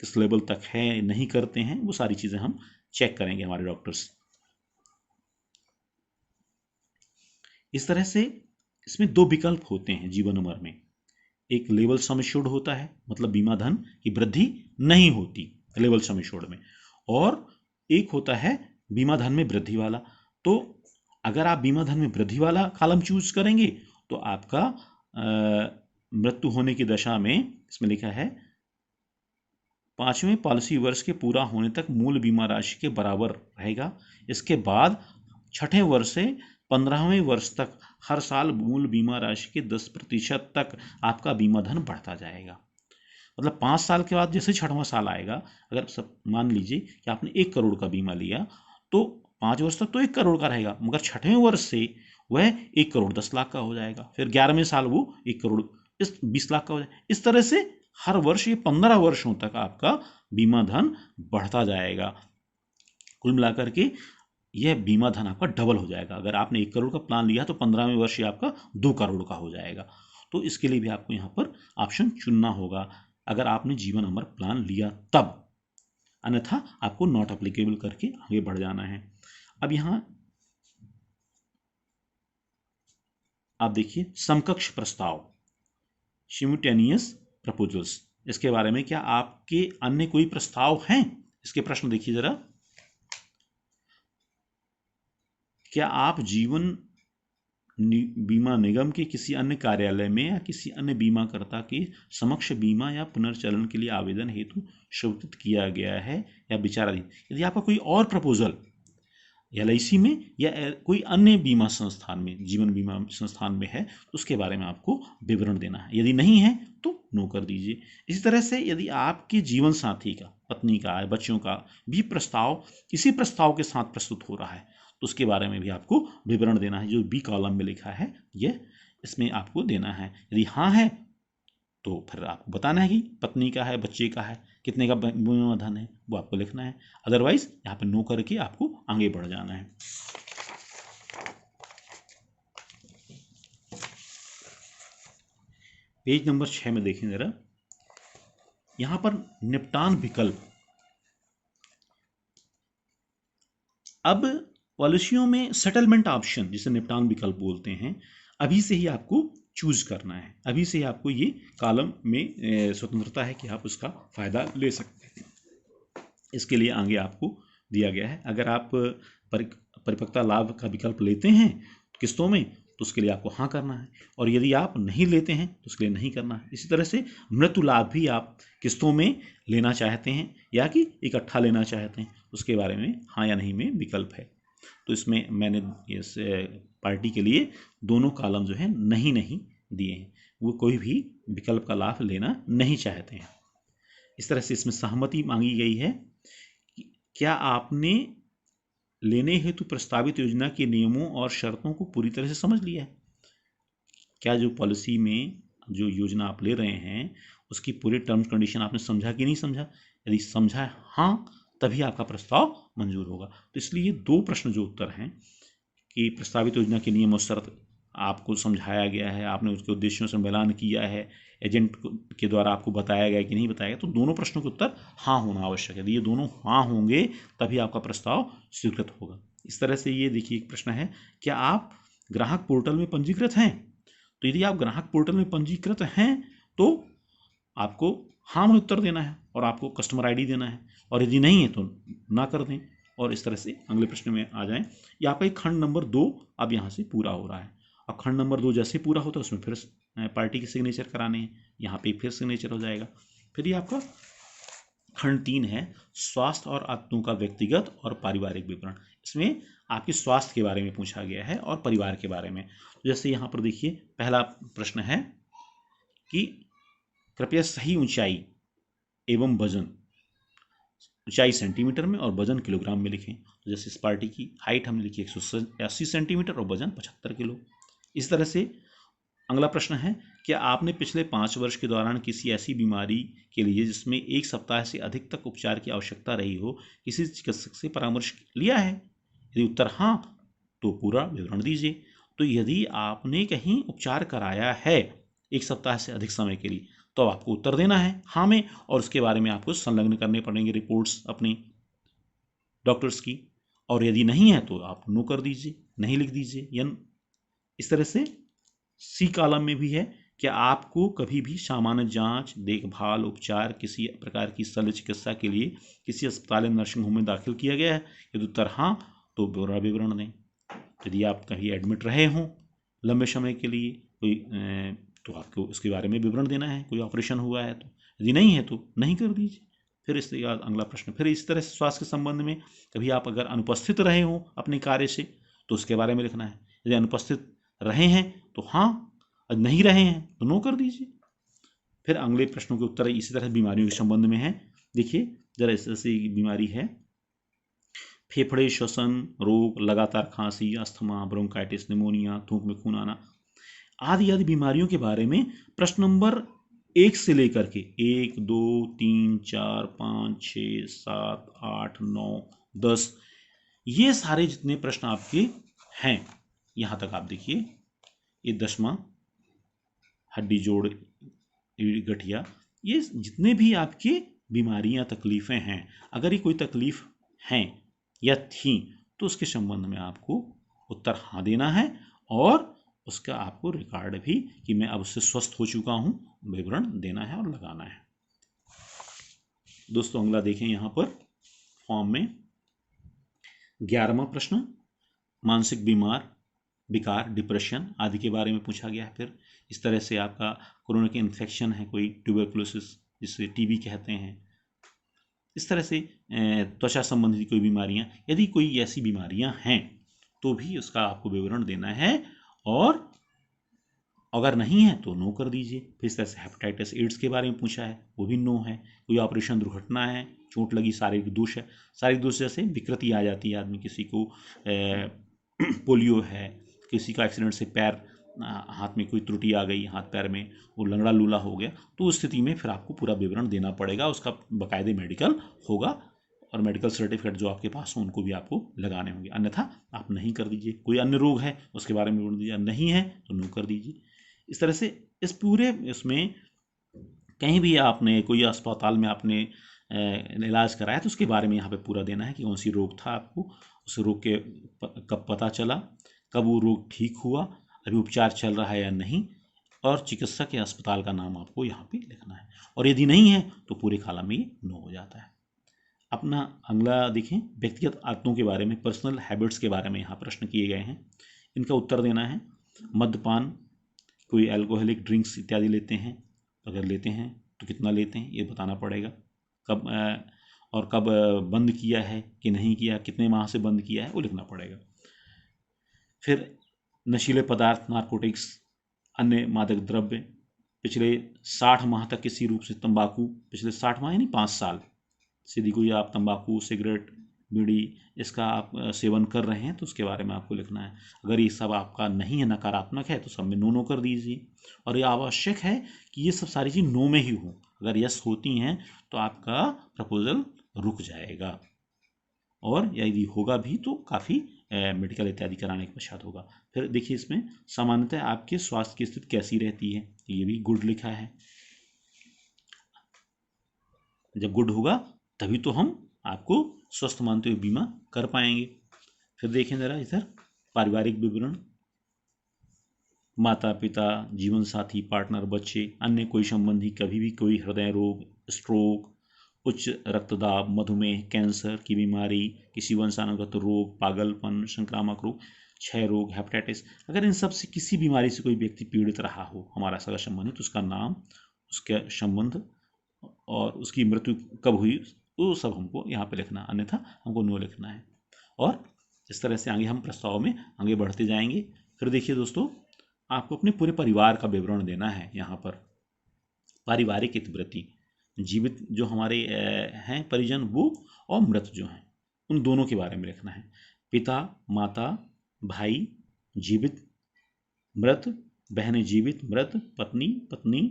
किस लेवल तक है नहीं करते हैं, वो सारी चीज़ें हम चेक करेंगे हमारे डॉक्टर्स। इस तरह से इसमें दो विकल्प होते हैं जीवन उम्र में। एक लेवल सम एश्योर्ड होता है, मतलब बीमा धन की वृद्धि नहीं होती लेवल सम एश्योर्ड में, और एक होता है बीमा धन में वृद्धि वाला। तो अगर आप बीमा धन में वृद्धि वाला कॉलम चूज करेंगे तो आपका मृत्यु होने की दशा में, इसमें लिखा है 5वें पॉलिसी वर्ष के पूरा होने तक मूल बीमा राशि के बराबर रहेगा। इसके बाद 6ठे वर्ष से 15वें वर्ष तक हर साल मूल बीमा राशि के 10% तक आपका बीमा धन बढ़ता जाएगा। मतलब 5 साल के बाद जैसे 6वां साल आएगा, अगर सब मान लीजिए कि आपने 1 करोड़ का बीमा लिया तो 5 वर्ष तक तो 1 करोड़ का रहेगा, मगर 6वें वर्ष से वह 1 करोड़ 10 लाख का हो जाएगा, फिर 11वें साल वो 1 करोड़ 20 लाख का हो जाएगा। इस तरह से हर वर्ष ये 15 वर्षों तक आपका बीमा धन बढ़ता जाएगा। कुल मिलाकर के यह बीमा धन आपका डबल हो जाएगा। अगर आपने 1 करोड़ का प्लान लिया तो 15वें वर्ष आपका 2 करोड़ का हो जाएगा। तो इसके लिए भी आपको यहाँ पर ऑप्शन चुनना होगा अगर आपने जीवन अमर प्लान लिया तब, अन्यथा आपको नॉट अप्लीकेबल करके आगे बढ़ जाना है। अब यहाँ आप देखिए समकक्ष प्रस्ताव, सिमुटेनियस प्रपोजल्स, इसके बारे में क्या आपके अन्य कोई प्रस्ताव हैं? इसके प्रश्न देखिए जरा। क्या आप जीवन बीमा निगम के किसी अन्य कार्यालय में या किसी अन्य बीमाकर्ता के समक्ष बीमा या पुनर्चलन के लिए आवेदन हेतु स्वीकृत किया गया है या विचाराधीन? यदि आपका कोई और प्रपोजल LIC में या कोई अन्य बीमा संस्थान में, जीवन बीमा संस्थान में है तो उसके बारे में आपको विवरण देना है। यदि नहीं है तो नो कर दीजिए। इसी तरह से यदि आपके जीवन साथी का, पत्नी का, बच्चों का भी प्रस्ताव इसी प्रस्ताव के साथ प्रस्तुत हो रहा है तो उसके बारे में भी आपको विवरण देना है। जो बी कॉलम में लिखा है ये इसमें आपको देना है। यदि हाँ है तो फिर आपको बताना है कि पत्नी का है, बच्चे का है, कितने का बीमा धन है, वो आपको लिखना है। अदरवाइज यहाँ पे नो करके आपको आगे बढ़ जाना है। पेज नंबर 6 में देखें जरा, यहाँ पर निपटान विकल्प। अब पॉलिसियों में सेटलमेंट ऑप्शन, जिसे निपटान विकल्प बोलते हैं, अभी से ही आपको चूज करना है। अभी से ही आपको ये कॉलम में स्वतंत्रता है कि आप उसका फायदा ले सकते हैं। इसके लिए आगे आपको दिया गया है। अगर आप परिपक्वता लाभ का विकल्प लेते हैं किस्तों में तो उसके लिए आपको हाँ करना है, और यदि आप नहीं लेते हैं तो उसके लिए नहीं करना है। इसी तरह से मृत्यु लाभ भी आप किस्तों में लेना चाहते हैं या कि इकट्ठा लेना चाहते हैं, उसके बारे में हाँ या नहीं में विकल्प है। तो इसमें मैंने इस पार्टी के लिए दोनों कॉलम जो है नहीं नहीं दिए हैं, वो कोई भी विकल्प का लाभ लेना नहीं चाहते हैं। इस तरह से इसमें सहमति मांगी गई है। क्या आपने लेने हेतु प्रस्तावित योजना के नियमों और शर्तों को पूरी तरह से समझ लिया है? क्या जो पॉलिसी में जो योजना आप ले रहे हैं उसकी पूरे टर्म्स कंडीशन आपने समझा कि नहीं समझा? यदि समझा है हाँ, तभी आपका प्रस्ताव मंजूर होगा। तो इसलिए 2 प्रश्न जो उत्तर हैं कि प्रस्तावित योजना के नियम और शर्त आपको समझाया गया है, आपने उसके उद्देश्यों से मिलान किया है, एजेंट के द्वारा आपको बताया गया कि नहीं बताया गया, तो दोनों प्रश्नों के उत्तर हाँ होना आवश्यक है। ये दोनों हाँ होंगे तभी आपका प्रस्ताव स्वीकृत होगा। इस तरह से ये देखिए एक प्रश्न है, क्या आप ग्राहक पोर्टल में पंजीकृत हैं? तो यदि आप ग्राहक पोर्टल में पंजीकृत हैं तो आपको हाँ में उत्तर देना है और आपको कस्टमर ID देना है, और यदि नहीं है तो ना कर दें। और इस तरह से अगले प्रश्न में आ जाएं। ये आपका खंड नंबर 2 अब यहाँ से पूरा हो रहा है। अब खंड नंबर 2 जैसे पूरा होता है उसमें फिर पार्टी के सिग्नेचर कराने हैं, यहाँ पे फिर सिग्नेचर हो जाएगा। फिर ये आपका खंड 3 है, स्वास्थ्य और आत्मों का व्यक्तिगत और पारिवारिक विवरण। इसमें आपके स्वास्थ्य के बारे में पूछा गया है और परिवार के बारे में। तो जैसे यहाँ पर देखिए पहला प्रश्न है कि कृपया सही ऊंचाई एवं वजन, ऊंचाई सेंटीमीटर में और वजन किलोग्राम में लिखें। तो जैसे इस पार्टी की हाइट हमने लिखी 180 सेंटीमीटर और वजन 75 किलो। इस तरह से अगला प्रश्न है, क्या आपने पिछले 5 वर्ष के दौरान किसी ऐसी बीमारी के लिए जिसमें 1 सप्ताह से अधिक तक उपचार की आवश्यकता रही हो किसी चिकित्सक से परामर्श लिया है? यदि उत्तर हाँ तो पूरा विवरण दीजिए। तो यदि आपने कहीं उपचार कराया है 1 सप्ताह से अधिक समय के लिए तो आपको उत्तर देना है हाँ में, और उसके बारे में आपको संलग्न करने पड़ेंगे रिपोर्ट्स अपनी। डॉक्टर्स की, और यदि नहीं है तो आप नो कर दीजिए, नहीं लिख दीजिए। या इस तरह से सी कॉलम में भी है कि आपको कभी भी सामान्य जांच, देखभाल, उपचार, किसी प्रकार की शल्य चिकित्सा के लिए किसी अस्पताल या नर्सिंग होम में दाखिल किया गया है। यदि उत्तर हाँ तो पूरा विवरण दें। यदि आप कहीं एडमिट रहे हों लंबे समय के लिए कोई तो आपको उसके बारे में विवरण देना है, कोई ऑपरेशन हुआ है तो। यदि नहीं है तो नहीं कर दीजिए। फिर इसके बाद अगला प्रश्न, फिर इस तरह से स्वास्थ्य के संबंध में कभी आप अगर अनुपस्थित रहे हो अपने कार्य से तो उसके बारे में लिखना है। यदि अनुपस्थित रहे हैं तो हाँ, नहीं रहे हैं तो नो कर दीजिए। फिर अगले प्रश्नों के उत्तर इसी तरह बीमारियों के संबंध में है। देखिए जरा ऐसी बीमारी है, फेफड़े, श्वसन रोग, लगातार खांसी, अस्थमा, ब्रोंकाइटिस, निमोनिया, थूक में खून आना आदि आदि बीमारियों के बारे में प्रश्न नंबर 1 से लेकर के 1, 2, 3, 4, 5, 6, 7, 8, 9, 10 ये सारे जितने प्रश्न आपके हैं, यहां तक आप देखिए, ये 10वां हड्डी जोड़ गठिया, ये जितने भी आपके बीमारियां तकलीफें हैं, अगर ये कोई तकलीफ हैं या थी तो उसके संबंध में आपको उत्तर हाँ देना है, और उसका आपको रिकॉर्ड भी कि मैं अब उससे स्वस्थ हो चुका हूं विवरण देना है और लगाना है। दोस्तों अगला देखें यहां पर फॉर्म में 11वां प्रश्न, मानसिक बीमार, विकार, डिप्रेशन आदि के बारे में पूछा गया है। फिर इस तरह से आपका कोरोना के इन्फेक्शन है, कोई ट्यूबरकुलोसिस जिसे टीबी कहते हैं, इस तरह से त्वचा संबंधी कोई बीमारियां, यदि कोई ऐसी बीमारियां हैं तो भी उसका आपको विवरण देना है, और अगर नहीं है तो नो कर दीजिए। फिर इस तरह से हेपेटाइटिस एड्स के बारे में पूछा है, वो भी नो है। कोई ऑपरेशन, दुर्घटना है, चोट लगी, शारीरिक दोष है, शारीरिक दोष जैसे विकृति आ जाती है आदमी, किसी को पोलियो है, किसी का एक्सीडेंट से पैर, हाथ में कोई त्रुटि आ गई, हाथ पैर में वो लंगड़ा लूला हो गया, तो उस स्थिति में फिर आपको पूरा विवरण देना पड़ेगा, उसका बाकायदे मेडिकल होगा, और मेडिकल सर्टिफिकेट जो आपके पास हो उनको भी आपको लगाने होंगे, अन्यथा आप नहीं कर दीजिए। कोई अन्य रोग है उसके बारे में विवरण दीजिए, नहीं है तो नो कर दीजिए। इस तरह से इस पूरे इसमें कहीं भी आपने कोई अस्पताल में आपने इलाज कराया तो उसके बारे में यहाँ पे पूरा देना है कि कौन सी रोग था आपको, उस रोग के कब पता चला, कब वो रोग ठीक हुआ, अभी उपचार चल रहा है या नहीं, और चिकित्सक या अस्पताल का नाम आपको यहाँ पे लिखना है। और यदि नहीं है तो पूरे कॉलम में ये नो हो जाता है। अपना अगला देखें, व्यक्तिगत आदतों के बारे में, पर्सनल हैबिट्स के बारे में यहाँ प्रश्न किए गए हैं, इनका उत्तर देना है। मद्यपान, कोई अल्कोहलिक ड्रिंक्स इत्यादि लेते हैं, अगर लेते हैं तो कितना लेते हैं ये बताना पड़ेगा, कब और कब बंद किया है कि नहीं किया, कितने माह से बंद किया है वो लिखना पड़ेगा। फिर नशीले पदार्थ, नारकोटिक्स, अन्य मादक द्रव्य, पिछले 60 माह तक किसी रूप से तंबाकू, पिछले 60 माह यानी 5 साल से यदि कोई आप तंबाकू, सिगरेट, बीड़ी इसका आप सेवन कर रहे हैं तो उसके बारे में आपको लिखना है। अगर ये सब आपका नहीं है, नकारात्मक है, तो सब में नो कर दीजिए। और ये आवश्यक है कि ये सब सारी चीज़ नो में ही हो, अगर यस होती हैं तो आपका प्रपोजल रुक जाएगा, और यदि होगा भी तो काफ़ी मेडिकल इत्यादि कराने के पश्चात होगा। फिर देखिए इसमें सामान्यतः आपके स्वास्थ्य की स्थिति कैसी रहती है, ये भी गुड लिखा है। जब गुड होगा तभी तो हम आपको स्वस्थ मानते हुए बीमा कर पाएंगे। फिर देखें जरा इधर पारिवारिक विवरण, माता पिता, जीवन साथी, पार्टनर, बच्चे, अन्य कोई संबंधी कभी भी कोई हृदय रोग, स्ट्रोक, उच्च रक्तदाब, मधुमेह, कैंसर की बीमारी, किसी वंशानुगत रोग, पागलपन, संक्रामक रोग, क्षय रोग, हेपेटाइटिस, अगर इन सब से किसी बीमारी से कोई व्यक्ति पीड़ित रहा हो हमारा सगा संबंधी, तो उसका नाम, उसका संबंध और उसकी मृत्यु कब हुई वो सब हमको यहाँ पे लिखना, अन्यथा हमको नो लिखना है। और इस तरह से आगे हम प्रस्ताव में आगे बढ़ते जाएंगे। फिर देखिए दोस्तों, आपको अपने पूरे परिवार का विवरण देना है। यहाँ पर पारिवारिक इतिवृत्ति, जीवित जो हमारे हैं परिजन वो, और मृत जो हैं उन दोनों के बारे में लिखना है। पिता, माता, भाई जीवित, मृत, बहनें जीवित, मृत, पत्नी, पत्नी,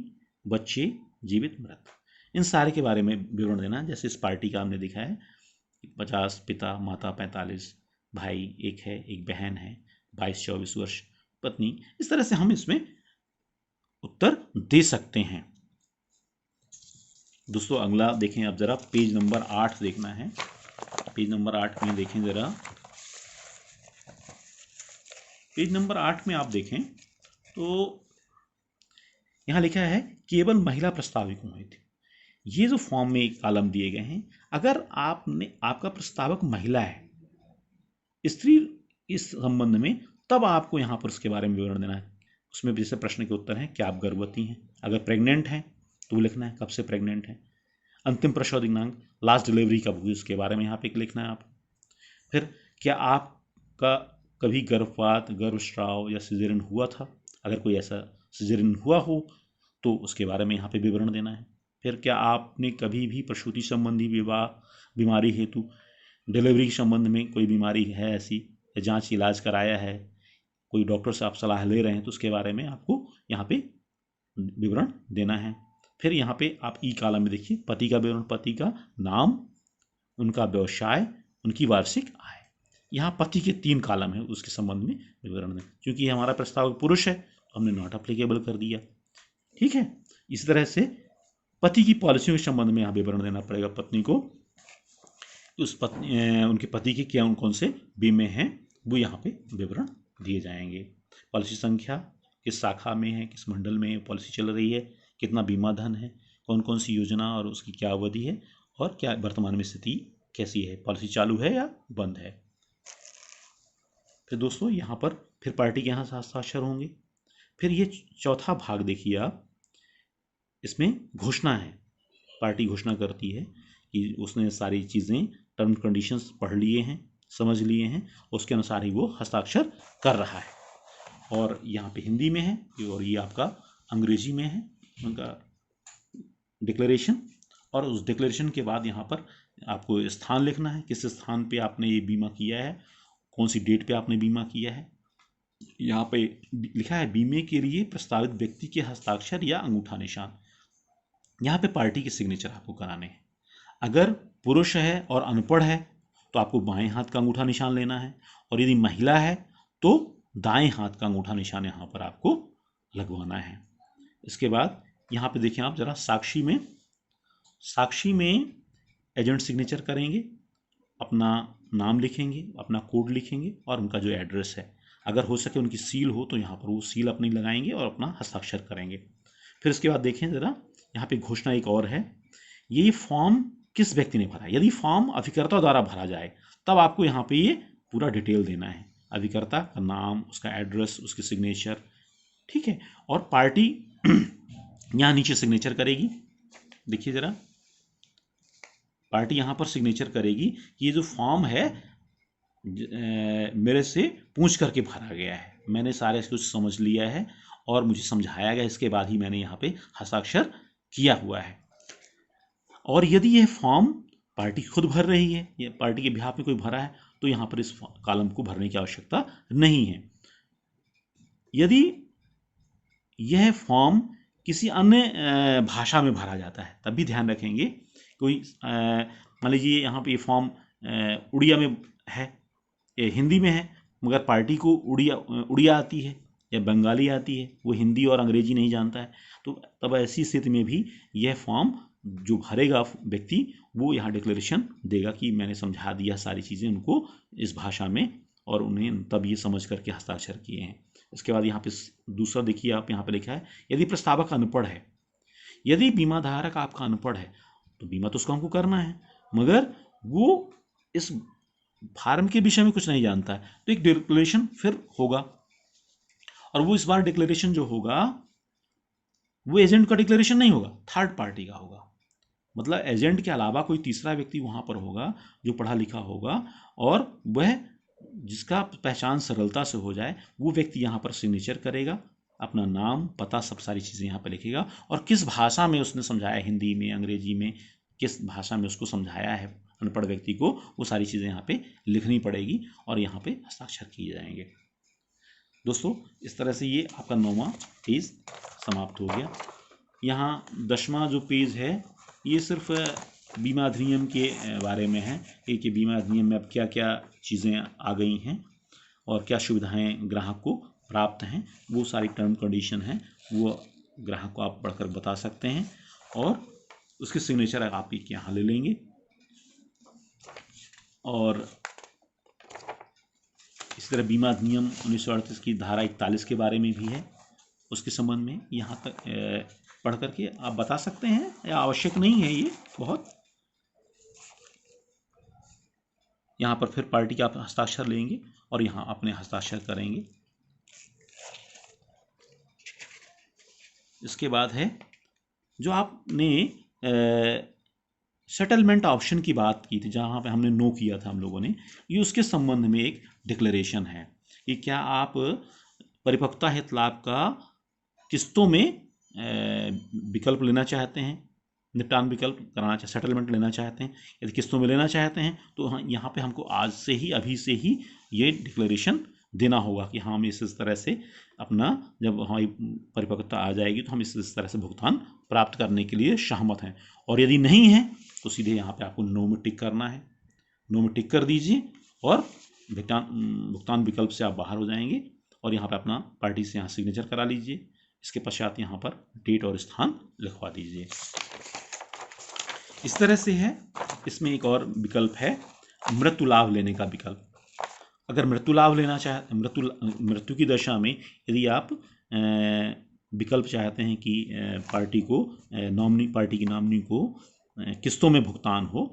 बच्चे जीवित, मृत, इन सारे के बारे में विवरण देना। जैसे इस पार्टी का हमने दिखा है 50, पिता, माता 45, भाई एक है, एक बहन है, 22-24 वर्ष, पत्नी, इस तरह से हम इसमें उत्तर दे सकते हैं। दोस्तों अगला देखें, अब जरा पेज नंबर 8 देखना है। पेज नंबर 8 में देखें ज़रा, पेज नंबर 8 में आप देखें तो यहाँ लिखा है केवल महिला प्रस्तावक हुए थे। ये जो फॉर्म में कॉलम दिए गए हैं, अगर आपका प्रस्तावक महिला है, स्त्री इस संबंध में, तब आपको यहाँ पर उसके बारे में विवरण देना है। उसमें जैसे प्रश्न के उत्तर हैं, क्या आप गर्भवती हैं, अगर प्रेग्नेंट हैं तो वो लिखना है कब से प्रेग्नेंट है, अंतिम प्रसव दिनांक, लास्ट डिलीवरी कब हुई उसके बारे में यहाँ पे लिखना है आप। फिर क्या आपका कभी गर्भपात, गर्भस्राव या सिजेरियन हुआ था, अगर कोई ऐसा सिजेरियन हुआ हो तो उसके बारे में यहाँ पे विवरण देना है। फिर क्या आपने कभी भी प्रसूति संबंधी बीमारी हेतु डिलीवरी के संबंध में कोई बीमारी है ऐसी, जांच इलाज कराया है, कोई डॉक्टर से आप सलाह ले रहे हैं तो उसके बारे में आपको यहाँ पे विवरण देना है। फिर यहाँ पे आप ई कॉलम में देखिए पति का विवरण, पति का नाम, उनका व्यवसाय, उनकी वार्षिक आय। यहाँ पति के 3 कॉलम है, उसके संबंध में विवरण दें। क्योंकि हमारा प्रस्तावक पुरुष है तो हमने नॉट अप्लीकेबल कर दिया, ठीक है। इस तरह से पति की पॉलिसियों के संबंध में यहाँ विवरण देना पड़ेगा पत्नी को, उनके पति के क्या कौन से बीमे हैं वो यहाँ पे विवरण दिए जाएंगे। पॉलिसी संख्या, किस शाखा में है, किस मंडल में पॉलिसी चल रही है, कितना बीमा धन है, कौन कौन सी योजना और उसकी क्या अवधि है, और क्या वर्तमान में स्थिति कैसी है, पॉलिसी चालू है या बंद है। फिर दोस्तों यहाँ पर फिर पार्टी के यहाँ हस्ताक्षर होंगे। फिर ये चौथा भाग देखिए आप, इसमें घोषणा है। पार्टी घोषणा करती है कि उसने सारी चीज़ें, टर्म कंडीशंस पढ़ लिए हैं, समझ लिए हैं, उसके अनुसार ही वो हस्ताक्षर कर रहा है। और यहाँ पे हिंदी में है और ये आपका अंग्रेजी में है उनका डिक्लेरेशन। और उस डिक्लेरेशन के बाद यहाँ पर आपको स्थान लिखना है, किस स्थान पे आपने ये बीमा किया है, कौन सी डेट पे आपने बीमा किया है। यहाँ पे लिखा है बीमे के लिए प्रस्तावित व्यक्ति के हस्ताक्षर या अंगूठा निशान। यहाँ पे पार्टी के सिग्नेचर आपको कराने हैं। अगर पुरुष है और अनपढ़ है तो आपको बाएं हाथ का अंगूठा निशान लेना है, और यदि महिला है तो दाएं हाथ का अंगूठा निशान यहाँ पर आपको लगवाना है। इसके बाद यहाँ पे देखिए आप जरा, साक्षी में एजेंट सिग्नेचर करेंगे, अपना नाम लिखेंगे, अपना कोड लिखेंगे और उनका जो एड्रेस है, अगर हो सके उनकी सील हो तो यहाँ पर वो सील अपनी लगाएंगे और अपना हस्ताक्षर करेंगे। फिर इसके बाद देखें ज़रा, यहाँ पे घोषणा एक और है, ये फॉर्म किस व्यक्ति ने भरा। यदि फॉर्म अभिकर्ता द्वारा भरा जाए तब आपको यहाँ पे ये पूरा डिटेल देना है, अभिकर्ता का नाम, उसका एड्रेस, उसकी सिग्नेचर, ठीक है। और पार्टी यहाँ नीचे सिग्नेचर करेगी। देखिए ज़रा, पार्टी यहाँ पर सिग्नेचर करेगी कि ये जो फॉर्म है मेरे से पूछ करके भरा गया है, मैंने सारे कुछ समझ लिया है और मुझे समझाया गया, इसके बाद ही मैंने यहाँ पे हस्ताक्षर किया हुआ है। और यदि यह फॉर्म पार्टी खुद भर रही है या पार्टी के बिहाफ में कोई भरा है तो यहाँ पर इस कॉलम को भरने की आवश्यकता नहीं है। यदि यह फॉर्म किसी अन्य भाषा में भरा जाता है तब भी ध्यान रखेंगे। कोई मान लीजिए यहाँ पे ये फॉर्म उड़िया में है, हिंदी में है, मगर पार्टी को उड़िया आती है या बंगाली आती है, वो हिंदी और अंग्रेजी नहीं जानता है, तो तब ऐसी स्थिति में भी यह फॉर्म जो भरेगा व्यक्ति वो यहाँ डिक्लेरेशन देगा कि मैंने समझा दिया सारी चीज़ें उनको इस भाषा में, और उन्हें तब ये समझ करके हस्ताक्षर किए हैं। इसके बाद यहाँ पे दूसरा देखिए आप, यहाँ पे लिखा है यदि प्रस्तावक अनपढ़ है, यदि बीमा धारक आपका अनपढ़ है तो बीमा तो उसको हमको करना है, मगर वो इस फार्म के विषय में कुछ नहीं जानता है तो एक डिक्लेरेशन फिर होगा। और वो इस बार डिक्लेरेशन जो होगा वो एजेंट का डिक्लेरेशन नहीं होगा, थर्ड पार्टी का होगा। मतलब एजेंट के अलावा कोई तीसरा व्यक्ति वहाँ पर होगा जो पढ़ा लिखा होगा और वह जिसका पहचान सरलता से हो जाए, वो व्यक्ति यहाँ पर सिग्नेचर करेगा, अपना नाम, पता, सब सारी चीज़ें यहाँ पर लिखेगा और किस भाषा में उसने समझाया, हिंदी में, अंग्रेजी में, किस भाषा में उसको समझाया है अनपढ़ व्यक्ति को, वो सारी चीज़ें यहाँ पे लिखनी पड़ेगी और यहाँ पे हस्ताक्षर किए जाएंगे। दोस्तों इस तरह से ये आपका 9वां पेज समाप्त हो गया। यहाँ 10वां जो पेज है ये सिर्फ बीमा अधिनियम के बारे में है कि बीमा अधिनियम में अब क्या क्या चीज़ें आ गई हैं और क्या सुविधाएं ग्राहक को प्राप्त हैं, वो सारी टर्म कंडीशन हैं, वो ग्राहक को आप पढ़कर बता सकते हैं और उसके सिग्नेचर आप यहाँ ले लेंगे। और इसी तरह बीमा अधिनियम 1938 की धारा 41 के बारे में भी है, उसके संबंध में यहाँ तक पढ़ करके आप बता सकते हैं, या आवश्यक नहीं है ये बहुत। यहाँ पर फिर पार्टी का आप हस्ताक्षर लेंगे और यहाँ अपने हस्ताक्षर करेंगे। इसके बाद है जो आपने सेटलमेंट ऑप्शन की बात की थी, जहाँ पे हमने नो किया था हम लोगों ने, ये उसके संबंध में एक डिक्लेरेशन है कि क्या आप परिपक्वता हेतु लाभ का किस्तों में विकल्प लेना चाहते हैं, निपटान विकल्प कराना चाहते, सेटलमेंट लेना चाहते हैं। यदि किस्तों में लेना चाहते हैं तो हाँ, यहाँ पे हमको आज से ही, अभी से ही ये डिक्लेरेशन देना होगा कि हम इस तरह से अपना, जब हमारी परिपक्वता आ जाएगी तो हम इस तरह से भुगतान प्राप्त करने के लिए सहमत हैं। और यदि नहीं है तो सीधे यहाँ पे आपको नो में टिक करना है, नो में टिक कर दीजिए और भुगतान विकल्प से आप बाहर हो जाएंगे और यहाँ पे अपना पार्टी से यहाँ सिग्नेचर करा लीजिए। इसके पश्चात यहाँ पर डेट और स्थान लिखवा दीजिए। इस तरह से है। इसमें एक और विकल्प है मृत्यु लाभ लेने का विकल्प। अगर मृत्यु लाभ लेना चाहते, मृत्यु की दशा में यदि आप विकल्प चाहते हैं कि पार्टी की नॉमिनी को किस्तों में भुगतान हो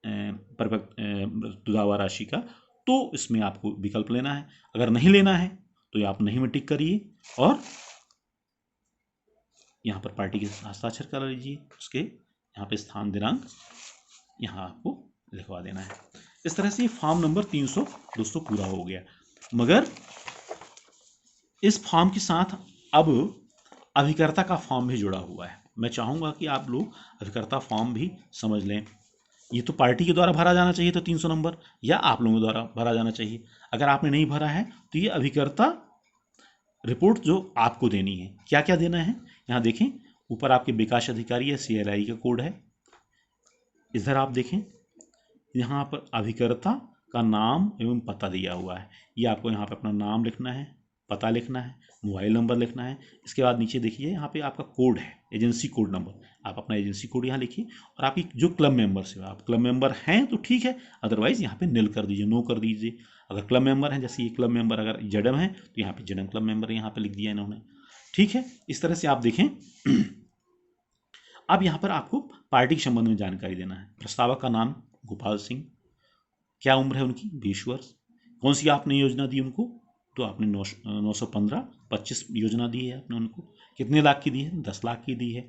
मृत्यु दावा राशि का, तो इसमें आपको विकल्प लेना है। अगर नहीं लेना है तो आप नहीं में टिक करिए और यहाँ पर पार्टी के हस्ताक्षर कर लीजिए। उसके यहाँ पे स्थान दिनांक यहाँ आपको लिखवा देना है। इस तरह से फॉर्म नंबर 300 दोस्तों पूरा हो गया। मगर इस फॉर्म के साथ अब अभिकर्ता का फॉर्म भी जुड़ा हुआ है। मैं चाहूँगा कि आप लोग अभिकर्ता फॉर्म भी समझ लें। ये तो पार्टी के द्वारा भरा जाना चाहिए, तो 300 नंबर, या आप लोगों द्वारा भरा जाना चाहिए। अगर आपने नहीं भरा है तो ये अभिकर्ता रिपोर्ट जो आपको देनी है, क्या क्या देना है यहाँ देखें। ऊपर आपके विकास अधिकारी या CLI का कोड है। इधर आप देखें, यहाँ पर अभिकर्ता का नाम एवं पता दिया हुआ है। ये आपको यहाँ पर अपना नाम लिखना है, पता लिखना है, मोबाइल नंबर लिखना है। इसके बाद नीचे देखिए यहाँ पे आपका कोड है, एजेंसी कोड नंबर। आप अपना एजेंसी कोड यहाँ लिखिए और आपकी जो क्लब मेंबर से, आप क्लब मेंबर हैं तो ठीक है, अदरवाइज यहाँ पे निल कर दीजिए, नो कर दीजिए। अगर क्लब मेंबर हैं, जैसे ये क्लब मेंबर अगर जडम है तो यहाँ पे जडम क्लब मेंबर यहाँ पे लिख दिया इन्होंने, ठीक है। इस तरह से आप देखें। अब यहाँ पर आपको पार्टी के संबंध में जानकारी देना है। प्रस्तावक का नाम गोपाल सिंह, क्या उम्र है उनकी 20 वर्ष, कौन सी आपने योजना दी उनको, तो आपने 915-25 योजना दी है आपने उनको। कितने लाख की दी है, 10 लाख की दी है,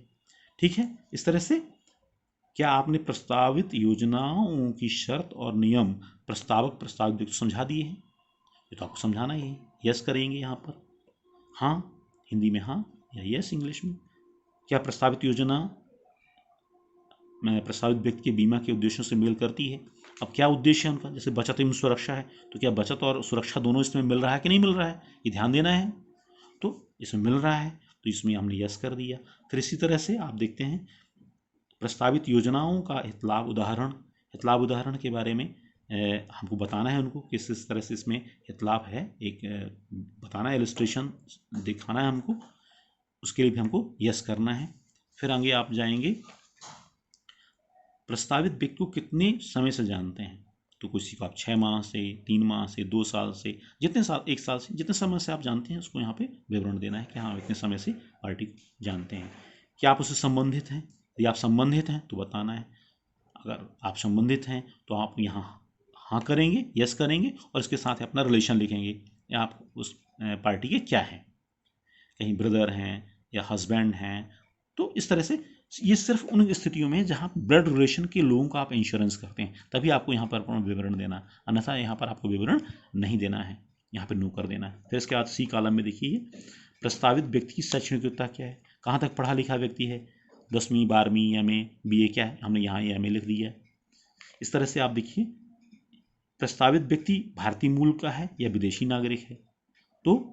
ठीक है। इस तरह से क्या आपने प्रस्तावित योजनाओं की शर्त और नियम प्रस्तावित समझा दिए हैं, ये तो आपको समझाना ही है। यस करेंगे यहाँ पर, हाँ हिंदी में हाँ या यस इंग्लिश में। क्या प्रस्तावित योजना प्रस्तावित व्यक्ति के बीमा के उद्देश्यों से मेल करती है। अब क्या उद्देश्य है उनका, जैसे बचत एवं सुरक्षा है, तो क्या बचत और सुरक्षा दोनों इसमें मिल रहा है कि नहीं मिल रहा है, ये ध्यान देना है। तो इसमें मिल रहा है तो इसमें हमने यस कर दिया। फिर इसी तरह से आप देखते हैं प्रस्तावित योजनाओं का हितलाभ उदाहरण के बारे में हमको बताना है उनको, किस तरह से इसमें हितलाभ है, एक बताना है, इलस्ट्रेशन दिखाना है हमको। उसके लिए भी हमको यस करना है। फिर आगे आप जाएंगे, प्रस्तावित व्यक्ति को कितने समय से जानते हैं, तो किसी को आप 6 माह से, 3 माह से, 2 साल से, जितने साल, 1 साल से, जितने समय से आप जानते हैं उसको यहाँ पे विवरण देना है कि हाँ इतने समय से पार्टी को जानते हैं। क्या आप उससे संबंधित हैं, यदि आप संबंधित हैं तो बताना है। अगर आप संबंधित हैं तो आप यहाँ हाँ करेंगे, यस करेंगे और इसके साथ अपना रिलेशन लिखेंगे, या आप उस पार्टी के क्या हैं, कहीं ब्रदर हैं या हस्बैंड हैं। तो इस तरह से ये सिर्फ उन स्थितियों में जहाँ ब्लड रिलेशन के लोगों का आप इंश्योरेंस करते हैं, तभी आपको यहाँ पर अपना विवरण देना, अन्यथा यहाँ पर आपको विवरण नहीं देना है, यहाँ पे नो कर देना है। फिर इसके बाद सी कॉलम में देखिए, प्रस्तावित व्यक्ति की शैक्षणिक योग्यता क्या है, कहाँ तक पढ़ा लिखा व्यक्ति है, 10वीं 12वीं MA BA क्या है, हमने यहाँ MA लिख दिया है। इस तरह से आप देखिए, प्रस्तावित व्यक्ति भारतीय मूल का है या विदेशी नागरिक है, तो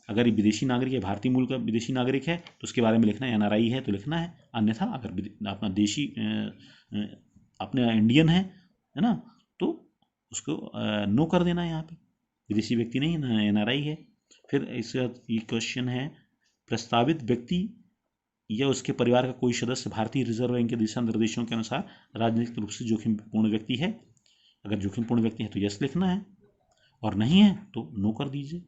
अगर ये विदेशी नागरिक है, भारतीय मूल का विदेशी नागरिक है तो उसके बारे में लिखना है, NRI है तो लिखना है। अन्यथा अगर अपना देशी अपने इंडियन है ना, तो उसको नो कर देना है, यहाँ पे विदेशी व्यक्ति नहीं, NRI है। फिर इसके बाद ये क्वेश्चन है, प्रस्तावित व्यक्ति या उसके परिवार का कोई सदस्य भारतीय रिजर्व बैंक के दिशा निर्देशों के अनुसार राजनीतिक रूप से जोखिमपूर्ण व्यक्ति है, अगर जोखिमपूर्ण व्यक्ति है तो यस लिखना है, और नहीं है तो नो कर दीजिए।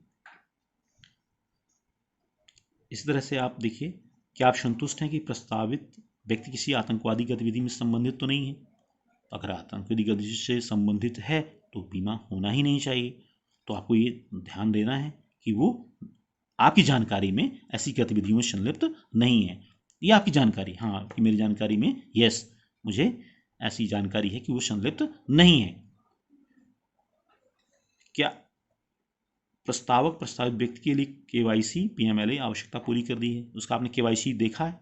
इस तरह से आप देखिए, क्या आप संतुष्ट हैं कि प्रस्तावित व्यक्ति किसी आतंकवादी गतिविधि में संबंधित तो नहीं है? अगर आतंकवादी गतिविधि से संबंधित है तो बीमा होना ही नहीं चाहिए। तो आपको ये ध्यान देना है कि वो आपकी जानकारी में ऐसी गतिविधियों में संलिप्त नहीं है। ये आपकी जानकारी, हाँ कि मेरी जानकारी में यस, मुझे ऐसी जानकारी है कि वो संलिप्त नहीं है। क्या प्रस्तावक प्रस्तावित व्यक्ति के लिए केवाईसी पीएमएलए आवश्यकता पूरी कर दी है? उसका आपने केवाईसी देखा है?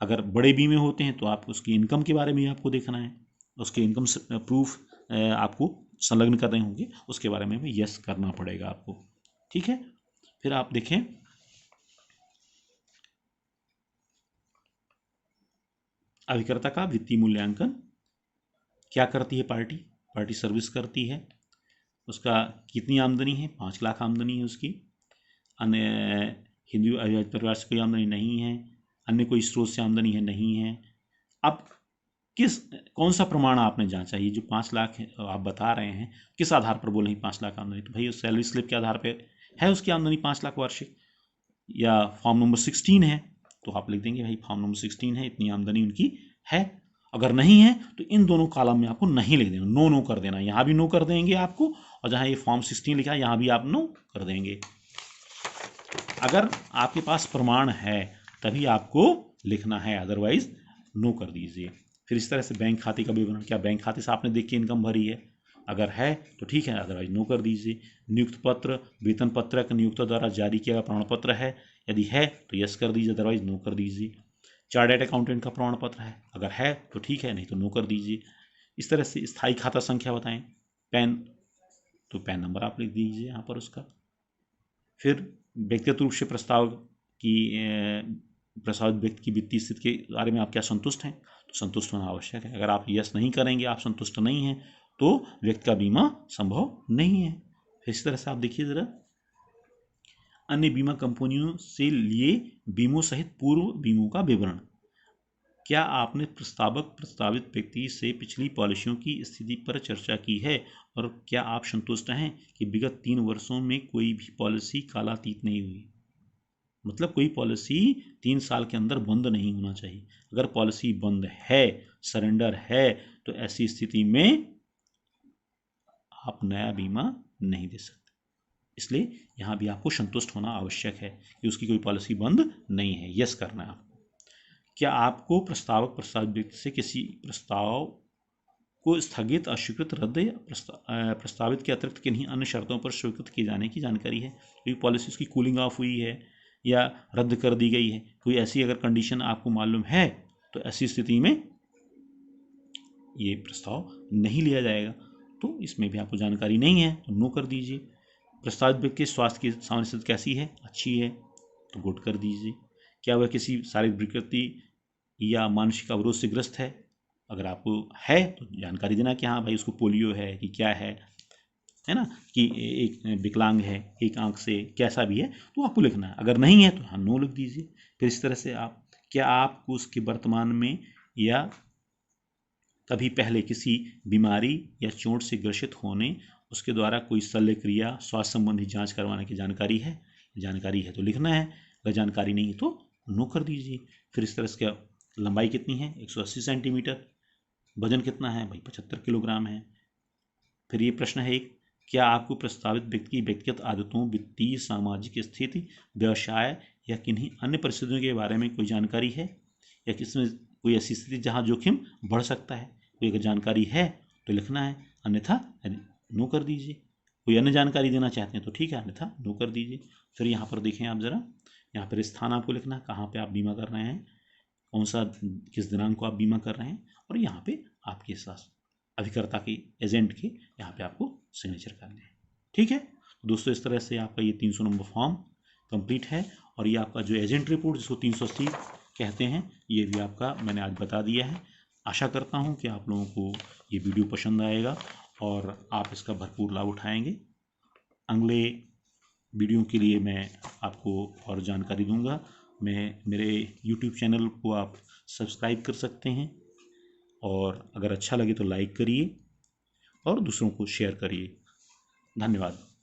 अगर बड़े बीमे होते हैं तो आप उसकी इनकम के बारे में आपको देखना है, उसके इनकम प्रूफ आपको संलग्न कर रहे होंगे, उसके बारे में भी यस करना पड़ेगा आपको। ठीक है, फिर आप देखें अभिकर्ता का वित्तीय मूल्यांकन क्या करती है पार्टी? पार्टी सर्विस करती है। उसका कितनी आमदनी है? 5 लाख आमदनी है उसकी। अन्य हिंदू अविवाहित परिवार से कोई आमदनी नहीं है, अन्य कोई स्रोत से आमदनी है नहीं है। अब कौन सा प्रमाण आपने जांचा? ये जो 5 लाख है आप बता रहे हैं, किस आधार पर बोले 5 लाख आमदनी? तो भाई उस सैलरी स्लिप के आधार पर है उसकी आमदनी 5 लाख वार्षिक, या फॉर्म नंबर 16 है तो आप लिख देंगे भाई फॉर्म नंबर 16 है, इतनी आमदनी उनकी है। अगर नहीं है तो इन दोनों कॉलम में आपको नहीं लिख देना, नो नो कर देना। यहाँ भी नो कर देंगे आपको, और जहाँ ये फॉर्म 16 लिखा है यहाँ भी आप नो कर देंगे। अगर आपके पास प्रमाण है तभी आपको लिखना है, अदरवाइज नो कर दीजिए। फिर इस तरह से बैंक खाते का विवरण, क्या बैंक खाते से आपने देख के इनकम भरी है? अगर है तो ठीक है, अदरवाइज नो कर दीजिए। नियुक्त पत्र, वेतन पत्रक नियोक्ता द्वारा जारी किया गया प्रमाण पत्र है, यदि है तो यस कर दीजिए, अदरवाइज नो कर दीजिए। चार्टर्ड अकाउंटेंट का प्रमाण पत्र है, अगर है तो ठीक है, नहीं तो नो कर दीजिए। इस तरह से स्थायी खाता संख्या बताएं, पैन, तो पैन नंबर आप लिख दीजिए यहाँ पर उसका। फिर व्यक्तिगत रूप से प्रस्तावित व्यक्ति की वित्तीय स्थिति के बारे में आप क्या संतुष्ट हैं? तो संतुष्ट होना आवश्यक है। अगर आप यस नहीं करेंगे, आप संतुष्ट नहीं हैं, तो व्यक्ति का बीमा संभव नहीं है। फिर इस तरह से आप देखिए जरा, अन्य बीमा कंपनियों से लिए बीमों सहित पूर्व बीमों का विवरण। क्या आपने प्रस्तावित व्यक्ति से पिछली पॉलिसियों की स्थिति पर चर्चा की है, और क्या आप संतुष्ट हैं कि विगत 3 वर्षों में कोई भी पॉलिसी कालातीत नहीं हुई? मतलब कोई पॉलिसी 3 साल के अंदर बंद नहीं होना चाहिए। अगर पॉलिसी बंद है, सरेंडर है, तो ऐसी स्थिति में आप नया बीमा नहीं दे सकते। इसलिए यहाँ भी आपको संतुष्ट होना आवश्यक है कि उसकी कोई पॉलिसी बंद नहीं है, यस करना है आपको। क्या आपको प्रस्तावित व्यक्ति से किसी प्रस्ताव को स्थगित, अस्वीकृत, रद्द या प्रस्तावित के अतिरिक्त किन्हीं अन्य शर्तों पर स्वीकृत किए जाने की जानकारी है? कोई पॉलिसी उसकी कूलिंग ऑफ हुई है या रद्द कर दी गई है, कोई ऐसी अगर कंडीशन आपको मालूम है, तो ऐसी स्थिति में ये प्रस्ताव नहीं लिया जाएगा। तो इसमें भी आपको जानकारी नहीं है तो नो कर दीजिए। प्रस्तावित व्यक्ति के स्वास्थ्य की सामान्य स्थिति कैसी है? अच्छी है, तो गुड कर दीजिए। क्या वह किसी शारीरिक विकृति या मानसिक अवरोध से ग्रस्त है? अगर आपको है तो जानकारी देना कि हाँ भाई उसको पोलियो है कि क्या है ना, कि एक विकलांग है, एक आंख से, कैसा भी है, तो आपको लिखना है। अगर नहीं है तो हाँ नो लिख दीजिए। फिर इस तरह से आप, क्या आपको उसके वर्तमान में या कभी पहले किसी बीमारी या चोट से ग्रसित होने, उसके द्वारा कोई शल्य क्रिया, स्वास्थ्य संबंधी जांच करवाने की जानकारी है? जानकारी है तो लिखना है, अगर जानकारी नहीं है तो नो कर दीजिए। फिर इस तरह से लंबाई कितनी है? 180 सेंटीमीटर। वजन कितना है? भाई 75 किलोग्राम है। फिर ये प्रश्न है एक, क्या आपको प्रस्तावित व्यक्ति की व्यक्तिगत आदतों, वित्तीय, सामाजिक स्थिति, व्यवसाय या किन्हीं अन्य परिस्थितियों के बारे में कोई जानकारी है, या किसमें कोई ऐसी स्थिति जहां जोखिम बढ़ सकता है? कोई अगर जानकारी है तो लिखना है, अन्यथा नो कर दीजिए। कोई अन्य जानकारी देना चाहते हैं तो ठीक है, अन्यथा नो कर दीजिए। फिर यहाँ पर देखें आप जरा, यहाँ पर स्थान आपको लिखना है, कहाँ पे आप बीमा कर रहे हैं, कौन सा, किस दिनांक को आप बीमा कर रहे हैं, और यहाँ पे आपके साथ अभिकर्ता के, एजेंट के यहाँ पे आपको सिग्नेचर करने हैं। ठीक है दोस्तों, इस तरह से आपका ये 300 नंबर फॉर्म कंप्लीट है, और ये आपका जो एजेंट रिपोर्ट जिसको 380 कहते हैं, ये भी आपका मैंने आज बता दिया है। आशा करता हूँ कि आप लोगों को ये वीडियो पसंद आएगा और आप इसका भरपूर लाभ उठाएंगे। अगले वीडियो के लिए मैं आपको और जानकारी दूंगा। मेरे YouTube चैनल को आप सब्सक्राइब कर सकते हैं, और अगर अच्छा लगे तो लाइक करिए, और दूसरों को शेयर करिए। धन्यवाद।